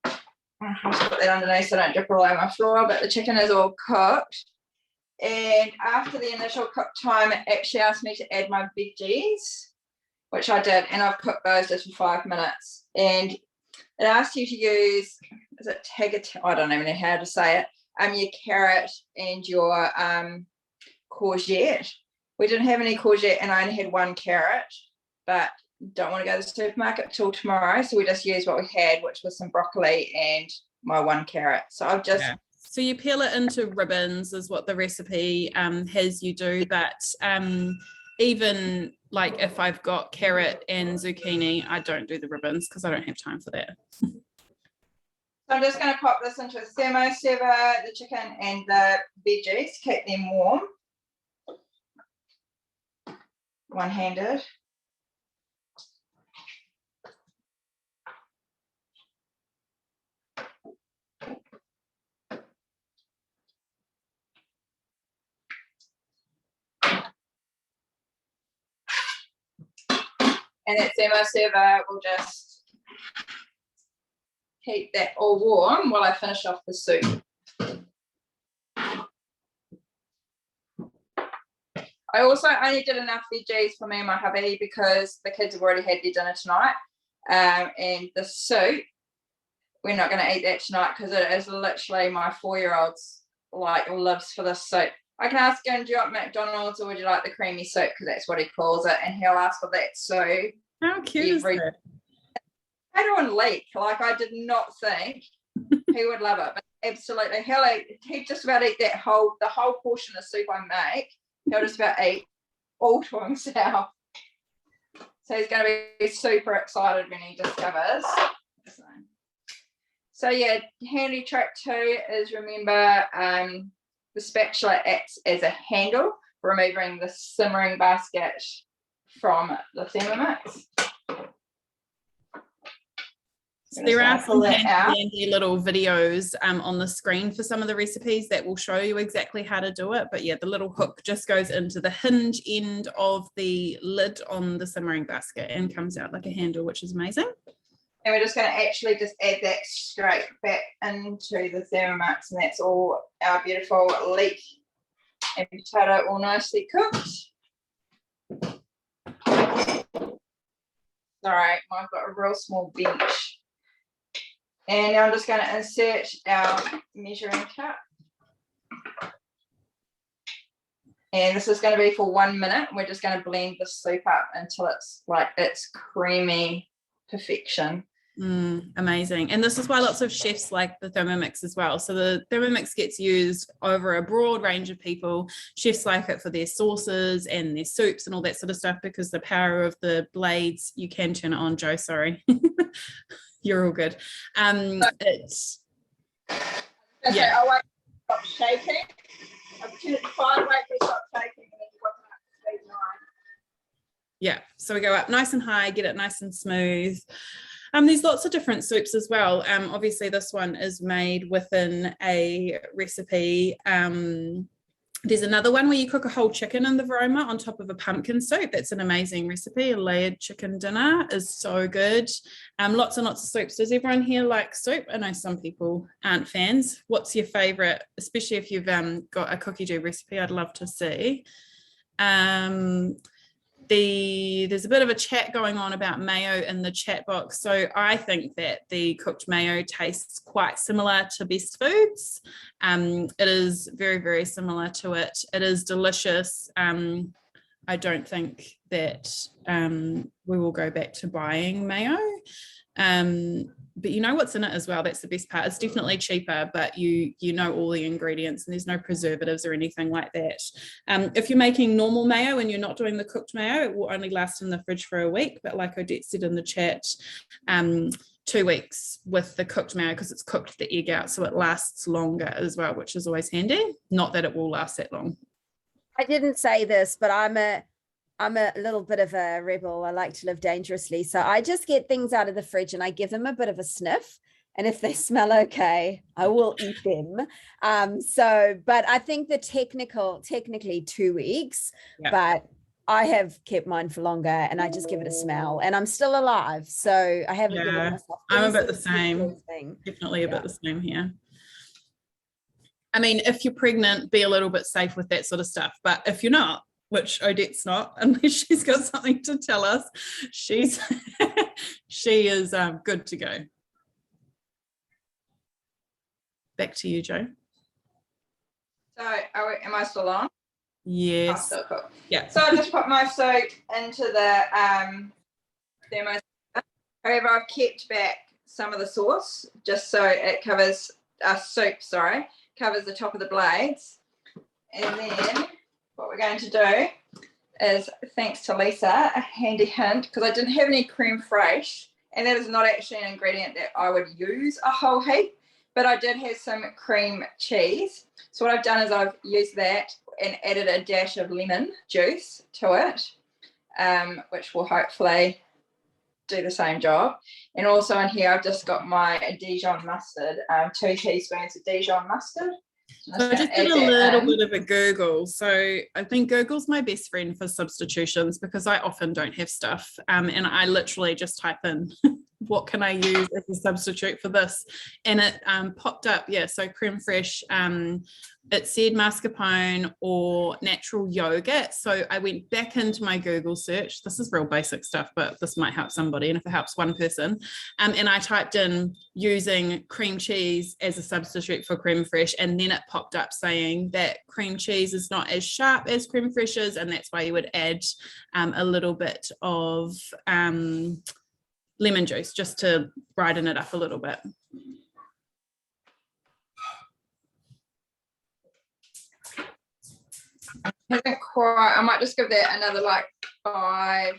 I'll just put that underneath so I don't drip all over my floor, but the chicken is all cooked. And after the initial cook time, it actually asked me to add my veggies, which I did, and I've cooked those just for 5 minutes. And it asked you to use, is it I don't even know how to say it, your carrot and your courgette. We didn't have any courgette and I only had 1 carrot, but don't want to go to the supermarket till tomorrow, so we just used what we had, which was some broccoli and my 1 carrot. So I've just so you peel it into ribbons is what the recipe has you do, but even like if I've got carrot and zucchini, I don't do the ribbons because I don't have time for that. So I'm just going to pop this into a thermoserver, the chicken and the veggies, keep them warm, one-handed. And that thermoserver will just keep that all warm while I finish off the soup. I also only did enough veggies for me and my hubby because the kids have already had their dinner tonight. And the soup, we're not going to eat that tonight because it is literally my 4-year-old's like lives for this soup. I can ask him, do you want McDonald's or would you like the creamy soup? Because that's what he calls it, and he'll ask for that. So how cute is that? Potato and leek, like I did not think he would love it, but absolutely, he'd just about eat the whole portion of soup I make. He'll just about eat all to himself. So he's going to be super excited when he discovers. So yeah, handy trick too is remember the spatula acts as a handle for removing the simmering basket from the Thermomix. So there are some handy little videos on the screen for some of the recipes that will show you exactly how to do it. But yeah, the little hook just goes into the hinge end of the lid on the simmering basket and comes out like a handle, which is amazing. And we're just going to actually just add that straight back into the Thermomix, and that's all our beautiful leek and potato all nicely cooked. Sorry, I've got a real small bench. And now I'm just going to insert our measuring cup. And this is going to be for 1 minute. We're just going to blend the soup up until it's like it's creamy perfection. Amazing. And this is why lots of chefs like the Thermomix as well. So the Thermomix gets used over a broad range of people. Chefs like it for their sauces and their soups and all that sort of stuff because the power of the blades, you can turn it on, Jo, sorry. You're all good. It's yeah. I won't stop shaking. I've turned it 5, wait for it to stop shaking, and then you work it up to speed 9. Yeah, so we go up nice and high, get it nice and smooth. There's lots of different soups as well. Obviously this one is made within a recipe. There's another one where you cook a whole chicken in the Veroma on top of a pumpkin soup. That's an amazing recipe. A layered chicken dinner is so good. Lots and lots of soups. Does everyone here like soup? I know some people aren't fans. What's your favorite, especially if you've got a cookie dough recipe? I'd love to see. there's a bit of a chat going on about mayo in the chat box. So I think that the cooked mayo tastes quite similar to Best Foods. It is very, very similar to it. It is delicious. I don't think that we will go back to buying mayo. But you know what's in it as well. That's the best part. It's definitely cheaper, but you know all the ingredients and there's no preservatives or anything like that. If you're making normal mayo and you're not doing the cooked mayo, it will only last in the fridge for a week. But like Odette said in the chat, 2 weeks with the cooked mayo because it's cooked the egg out, so it lasts longer as well, which is always handy. Not that it will last that long. I didn't say this, but I'm a little bit of a rebel. I like to live dangerously. So I just get things out of the fridge and I give them a bit of a sniff. And if they smell okay, I will eat them. But I think technically 2 weeks, but I have kept mine for longer and I just give it a smell and I'm still alive. So I haven't given myself. I'm a bit the same. Definitely a bit the same here. I mean, if you're pregnant, be a little bit safe with that sort of stuff. But if you're not, which Odette's not, unless she's got something to tell us, she is good to go. Back to you, Jo. So am I still on? Yes. Oh, still cool. Yeah. So I just put my soup into the thermos. However, I've kept back some of the sauce just so it covers covers the top of the blades. And then what we're going to do is, thanks to Lisa, a handy hint, because I didn't have any creme fraiche, and that is not actually an ingredient that I would use a whole heap, but I did have some cream cheese. So what I've done is I've used that and added a dash of lemon juice to it, which will hopefully do the same job. And also in here, I've just got my Dijon mustard, 2 teaspoons of Dijon mustard. So I just did a little bit of a Google. So I think Google's my best friend for substitutions because I often don't have stuff. And I literally just type in, what can I use as a substitute for this? And it popped up, so creme fraiche. It said mascarpone or natural yogurt. So I went back into my Google search. This is real basic stuff, but this might help somebody. And if it helps one person, and I typed in using cream cheese as a substitute for creme fraiche. And then it popped up saying that cream cheese is not as sharp as creme fraiche is. And that's why you would add a little bit of lemon juice just to brighten it up a little bit. Hasn't quite. I might just give that another like 5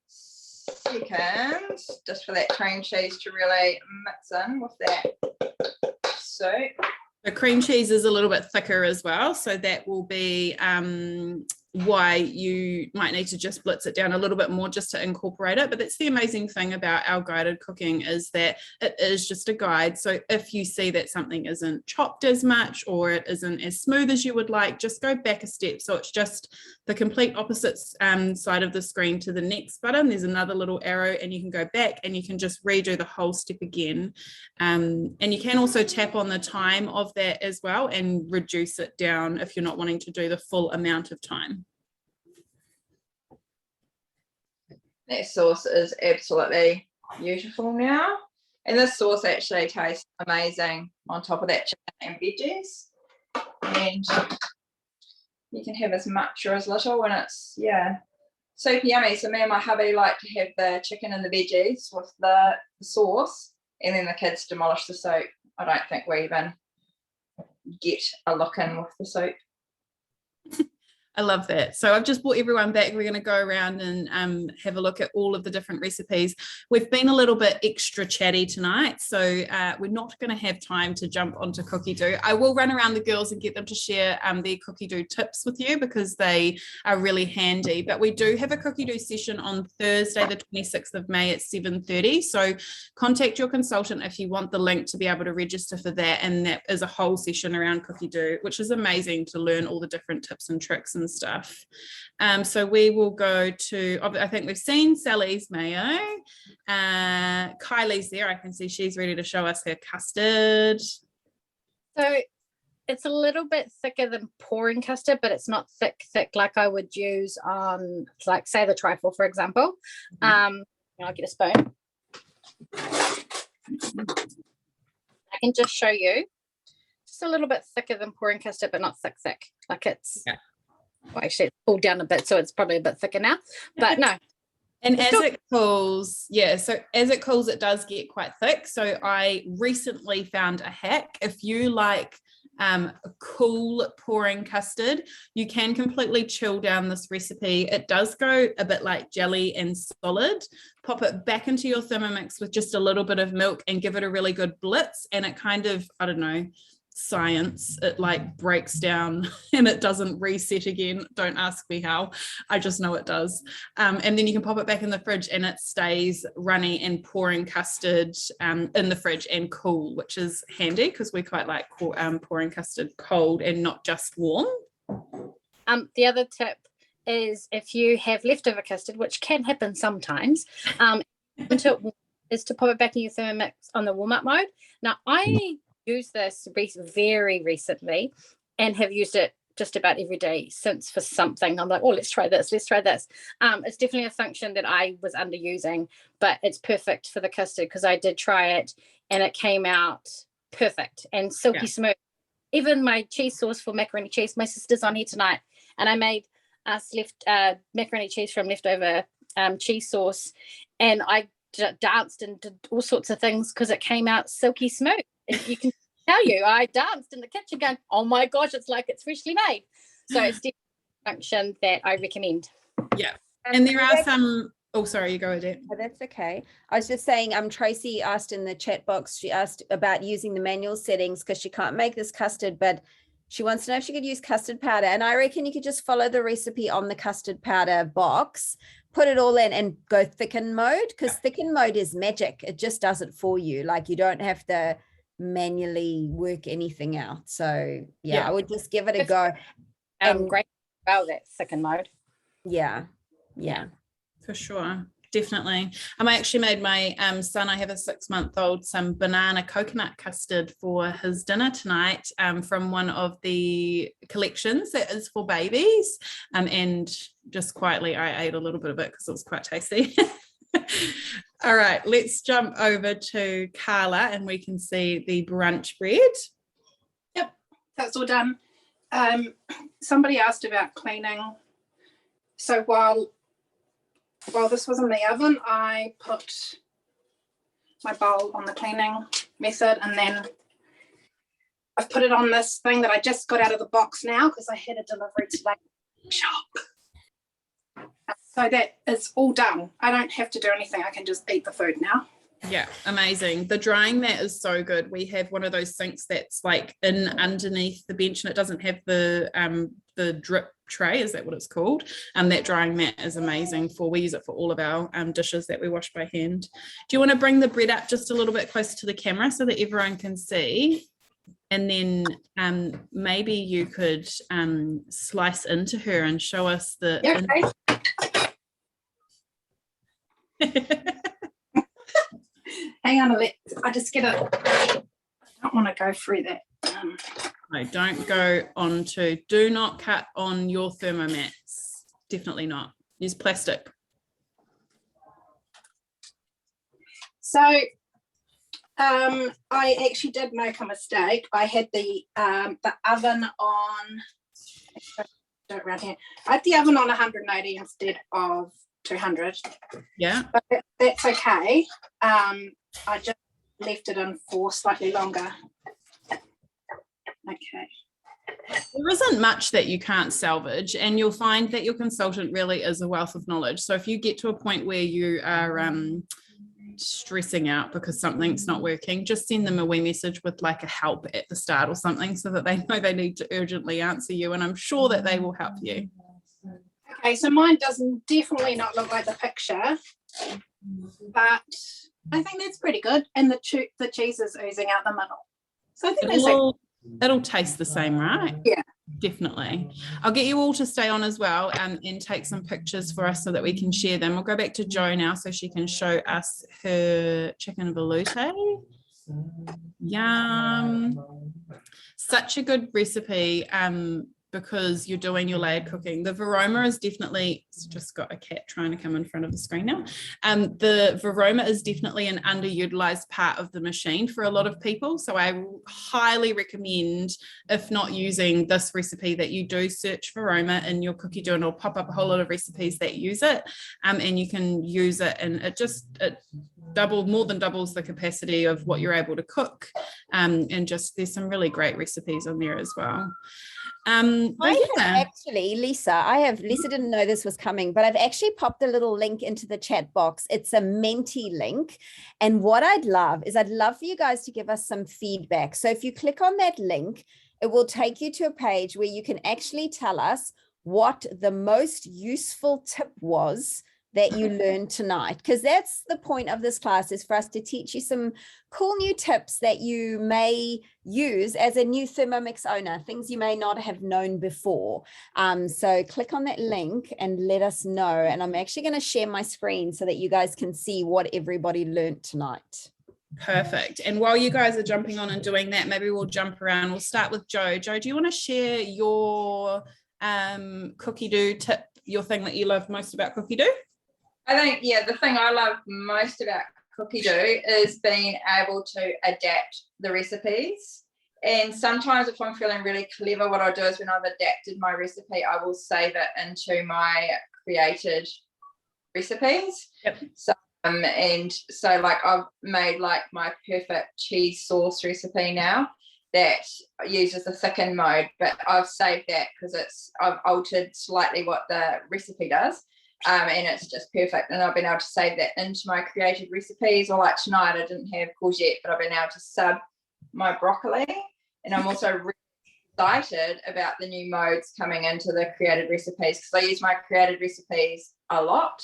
seconds just for that cream cheese to really mix in with that soup. The cream cheese is a little bit thicker as well, so that will be why you might need to just blitz it down a little bit more just to incorporate it. But that's the amazing thing about our guided cooking, is that it is just a guide. So if you see that something isn't chopped as much or it isn't as smooth as you would like, just go back a step. So it's just the complete opposite side of the screen to the next button. There's another little arrow and you can go back and you can just redo the whole step again. And you can also tap on the time of that as well and reduce it down if you're not wanting to do the full amount of time. That sauce is absolutely beautiful now. And this sauce actually tastes amazing on top of that chicken and veggies. And you can have as much or as little when it's, super yummy. So me and my hubby like to have the chicken and the veggies with the sauce, and then the kids demolish the soup. I don't think we even get a look in with the soup. I love that. So I've just brought everyone back. We're going to go around and have a look at all of the different recipes. We've been a little bit extra chatty tonight, so we're not going to have time to jump onto cookie dough. I will run around the girls and get them to share their cookie dough tips with you because they are really handy. But we do have a cookie dough session on Thursday, the 26th of May at 7:30. So contact your consultant if you want the link to be able to register for that. And that is a whole session around cookie dough, which is amazing to learn all the different tips and tricks and stuff. So we will go to, I think we've seen Sally's mayo. Kylie's there. I can see she's ready to show us her custard. So it's a little bit thicker than pouring custard, but it's not thick like I would use on, like, say, the trifle, for example. I'll get a spoon. I can just show you. Just a little bit thicker than pouring custard, but not thick. Like it's, well, actually it's pulled down a bit, so it's probably a bit thicker now. But no. And as it cools, it does get quite thick. So I recently found a hack. If you like a cool pouring custard, you can completely chill down this recipe. It does go a bit like jelly and solid. Pop it back into your Thermomix with just a little bit of milk and give it a really good blitz, and it kind of, I don't know, science, it like breaks down and it doesn't reset again. Don't ask me how, I just know it does. And then you can pop it back in the fridge and it stays runny and pouring custard in the fridge and cool, which is handy because we quite like pouring custard cold and not just warm. The other tip is, if you have leftover custard, which can happen sometimes, is to pop it back in your Thermomix on the warm up mode. Now I use this very recently and have used it just about every day since for something. I'm like, oh, let's try this. It's definitely a function that I was underusing, but it's perfect for the custard because I did try it and it came out perfect and silky smooth. Even my cheese sauce for macaroni cheese, my sister's on here tonight, and I made us macaroni cheese from leftover cheese sauce, and I danced and did all sorts of things because it came out silky smooth. You can tell you, I danced in the kitchen going, oh my gosh, it's like it's freshly made. So it's definitely a function that I recommend. Yeah. And there are some, oh, sorry, you go ahead. Oh, that's okay. I was just saying, Tracy asked in the chat box, she asked about using the manual settings because she can't make this custard, but she wants to know if she could use custard powder. And I reckon you could just follow the recipe on the custard powder box, put it all in and go thicken mode, because thicken mode is magic. It just does it for you. Like, you don't have to manually work anything out. So yeah, I would just give it a go. Great about that thicken mode. Yeah, for sure, definitely. I actually made my son, I have a 6-month-old, some banana coconut custard for his dinner tonight from one of the collections that is for babies, and just quietly I ate a little bit of it because it was quite tasty. All right, let's jump over to Carla and we can see the brunch bread. Yep, that's all done. Somebody asked about cleaning. So while this was in the oven, I put my bowl on the cleaning method, and then I've put it on this thing that I just got out of the box now because I had a delivery today. Shop. So that is all done. I don't have to do anything. I can just eat the food now. Yeah, amazing. The drying mat is so good. We have one of those sinks that's like in underneath the bench, and it doesn't have the drip tray, is that what it's called? That drying mat is amazing. We use it for all of our dishes that we wash by hand. Do you want to bring the bread up just a little bit closer to the camera so that everyone can see? And then maybe you could slice into her and show us the... Yeah, okay. Hang on a minute. I just get it. I don't want to go through that. No, don't go on to. Do not cut on your thermomix. Definitely not. Use plastic. So I actually did make a mistake. I had the oven on. Do it around here. I had the oven on 180 instead of 200. Yeah, but that's okay. I just left it in for slightly longer. Okay. There isn't much that you can't salvage, and you'll find that your consultant really is a wealth of knowledge. So if you get to a point where you are stressing out because something's not working, just send them a wee message with like a help at the start or something so that they know they need to urgently answer you, and I'm sure that they will help you. Okay, so mine doesn't definitely not look like the picture, but I think that's pretty good. And the cheese is oozing out the middle. So I think it'll taste the same, right? Yeah. Definitely. I'll get you all to stay on as well and take some pictures for us so that we can share them. We'll go back to Jo now so she can show us her chicken veloute. Yum. Such a good recipe because you're doing your layered cooking. The Varoma is definitely, it's just got a cat trying to come in front of the screen now. The Varoma is definitely an underutilized part of the machine for a lot of people. So I highly recommend, if not using this recipe, that you do search Varoma in your cookie dough, and it'll pop up a whole lot of recipes that use it. And you can use it, and it more than doubles the capacity of what you're able to cook. And just there's some really great recipes on there as well. Actually, Lisa didn't know this was coming, but I've actually popped a little link into the chat box. It's a Menti link. And what I'd love for you guys to give us some feedback. So if you click on that link, it will take you to a page where you can actually tell us what the most useful tip was that you learned tonight, because that's the point of this class, is for us to teach you some cool new tips that you may use as a new Thermomix owner, things you may not have known before. So click on that link and let us know. And I'm actually going to share my screen so that you guys can see what everybody learned tonight. Perfect. And while you guys are jumping on and doing that, maybe we'll jump around. We'll start with Jo. Jo, do you want to share your cookie dough tip, your thing that you love most about cookie dough? I think, yeah, the thing I love most about cookie dough is being able to adapt the recipes. And sometimes if I'm feeling really clever, what I'll do is when I've adapted my recipe, I will save it into my created recipes. Yep. So, and so like I've made like my perfect cheese sauce recipe now that uses the thicken mode, but I've saved that because I've altered slightly what the recipe does. And it's just perfect, and I've been able to save that into my created recipes. Or like tonight I didn't have courgette, but I've been able to sub my broccoli, and I'm also really excited about the new modes coming into the created recipes because I use my created recipes a lot.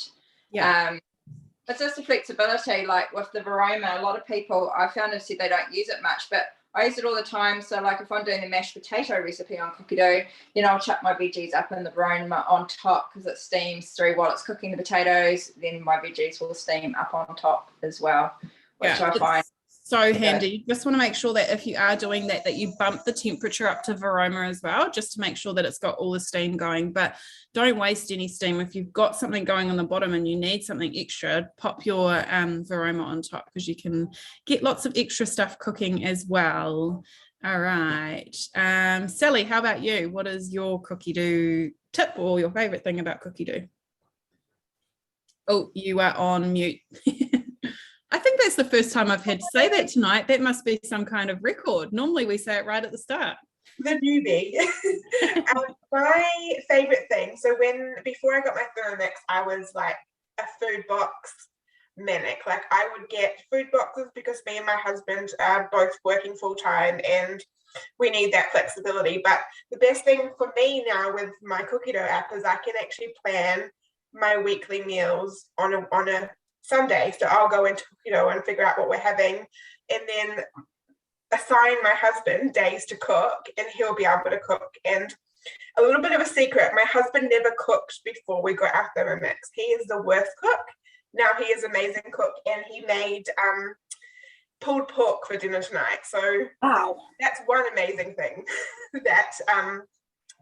It's just the flexibility, like with the Varoma, a lot of people I found have said they don't use it much, but I use it all the time. So like if I'm doing the mashed potato recipe on cookie dough, then I'll chuck my veggies up in the Varoma on top because it steams through while it's cooking the potatoes. Then my veggies will steam up on top as well, which I find so handy. You just want to make sure that if you are doing that you bump the temperature up to Varoma as well, just to make sure that it's got all the steam going. But don't waste any steam. If you've got something going on the bottom and you need something extra, pop your Varoma on top because you can get lots of extra stuff cooking as well. All right. Sally, how about you? What is your cookie dough tip or your favorite thing about cookie dough? Oh, you are on mute. I think that's the first time I've had to say that tonight. That must be some kind of record. Normally we say it right at the start. The newbie. My favorite thing, so before I got my Thermomix, I was like a food box manic. Like I would get food boxes because me and my husband are both working full time and we need that flexibility. But the best thing for me now with my cookie dough app is I can actually plan my weekly meals on a Sunday. So I'll go into cookie dough and figure out what we're having, and then assign my husband days to cook, and he'll be able to cook. And a little bit of a secret, my husband never cooked before we got our Thermomix. He is the worst cook. Now he is an amazing cook, and he made pulled pork for dinner tonight. So wow, that's one amazing thing that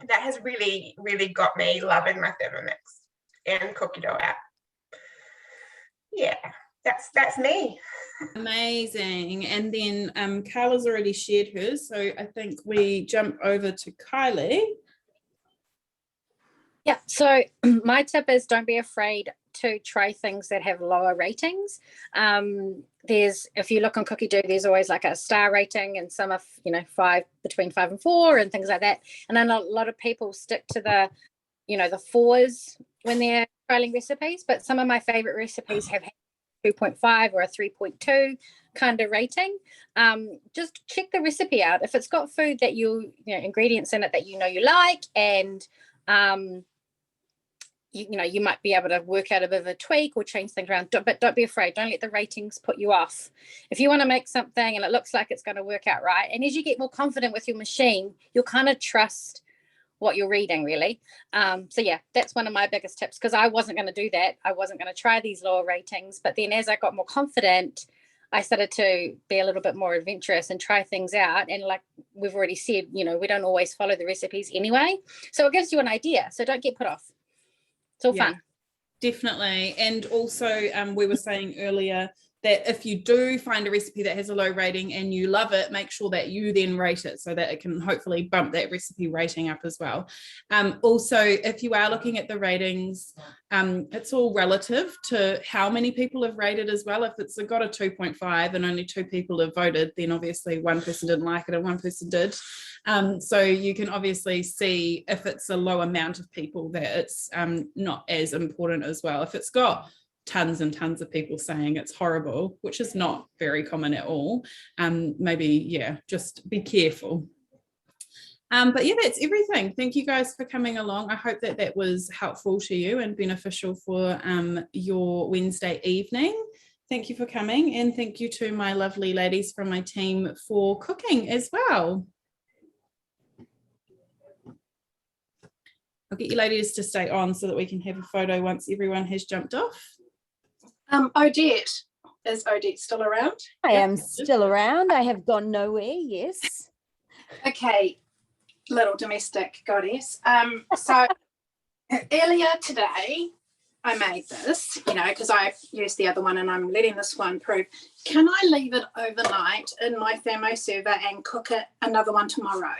has really, really got me loving my Thermomix and cookie dough app. Yeah, that's me. Amazing. And then Carla's already shared hers, so I think we jump over to Kylie. Yeah, so my tip is don't be afraid to try things that have lower ratings. If you look on cookie dough, there's always like a star rating, and some are between 5 and 4 and things like that. And then a lot of people stick to the 4s when they're trialing recipes, but some of my favorite recipes have 2.5 or a 3.2 kind of rating. Just check the recipe out. If it's got food that ingredients in it that you like, and you might be able to work out a bit of a tweak or change things around, but don't be afraid. Don't let the ratings put you off. If you want to make something and it looks like it's going to work out right, and as you get more confident with your machine, you'll kind of trust what you're reading, really. So yeah, that's one of my biggest tips, because I wasn't going to do that. I wasn't going to try these lower ratings, but then as I got more confident, I started to be a little bit more adventurous and try things out. And like we've already said, you know, we don't always follow the recipes anyway. So it gives you an idea. So don't get put off. It's all fun. Definitely. And also we were saying earlier that if you do find a recipe that has a low rating and you love it, make sure that you then rate it so that it can hopefully bump that recipe rating up as well. Also, if you are looking at the ratings, it's all relative to how many people have rated as well. If it's got a 2.5 and only 2 people have voted, then obviously one person didn't like it and one person did. So you can obviously see if it's a low amount of people that it's not as important as well. If it's got tons and tons of people saying it's horrible, which is not very common at all, maybe, just be careful. But yeah, that's everything. Thank you guys for coming along. I hope that that was helpful to you and beneficial for your Wednesday evening. Thank you for coming, and thank you to my lovely ladies from my team for cooking as well. I'll get you ladies to stay on so that we can have a photo once everyone has jumped off. Odette, is Odette still around? I am still around. I have gone nowhere. Yes. Okay, little domestic goddess. So earlier today, I made this, you know, because I used the other one and I'm letting this one prove. Can I leave it overnight in my thermoserver and cook it another one tomorrow?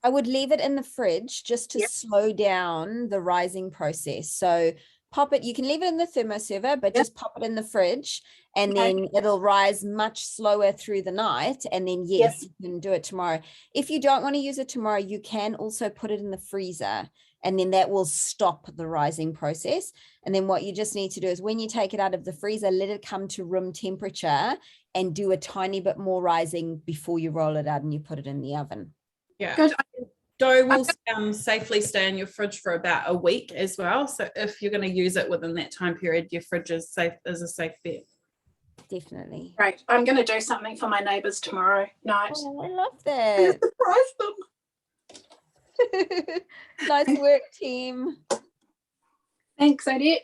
I would leave it in the fridge just to slow down the rising process. So pop it, you can leave it in the thermoserver, but just pop it in the fridge and then it'll rise much slower through the night. And then, yes, you can do it tomorrow. If you don't want to use it tomorrow, you can also put it in the freezer and then that will stop the rising process. And then what you just need to do is when you take it out of the freezer, let it come to room temperature and do a tiny bit more rising before you roll it out and you put it in the oven. Yeah. Good. Dough will safely stay in your fridge for about a week as well. So if you're going to use it within that time period, your fridge is a safe bet. Definitely. Right. I'm going to do something for my neighbours tomorrow night. Oh, I love that. Surprise them. Nice work, team. Thanks, Odette.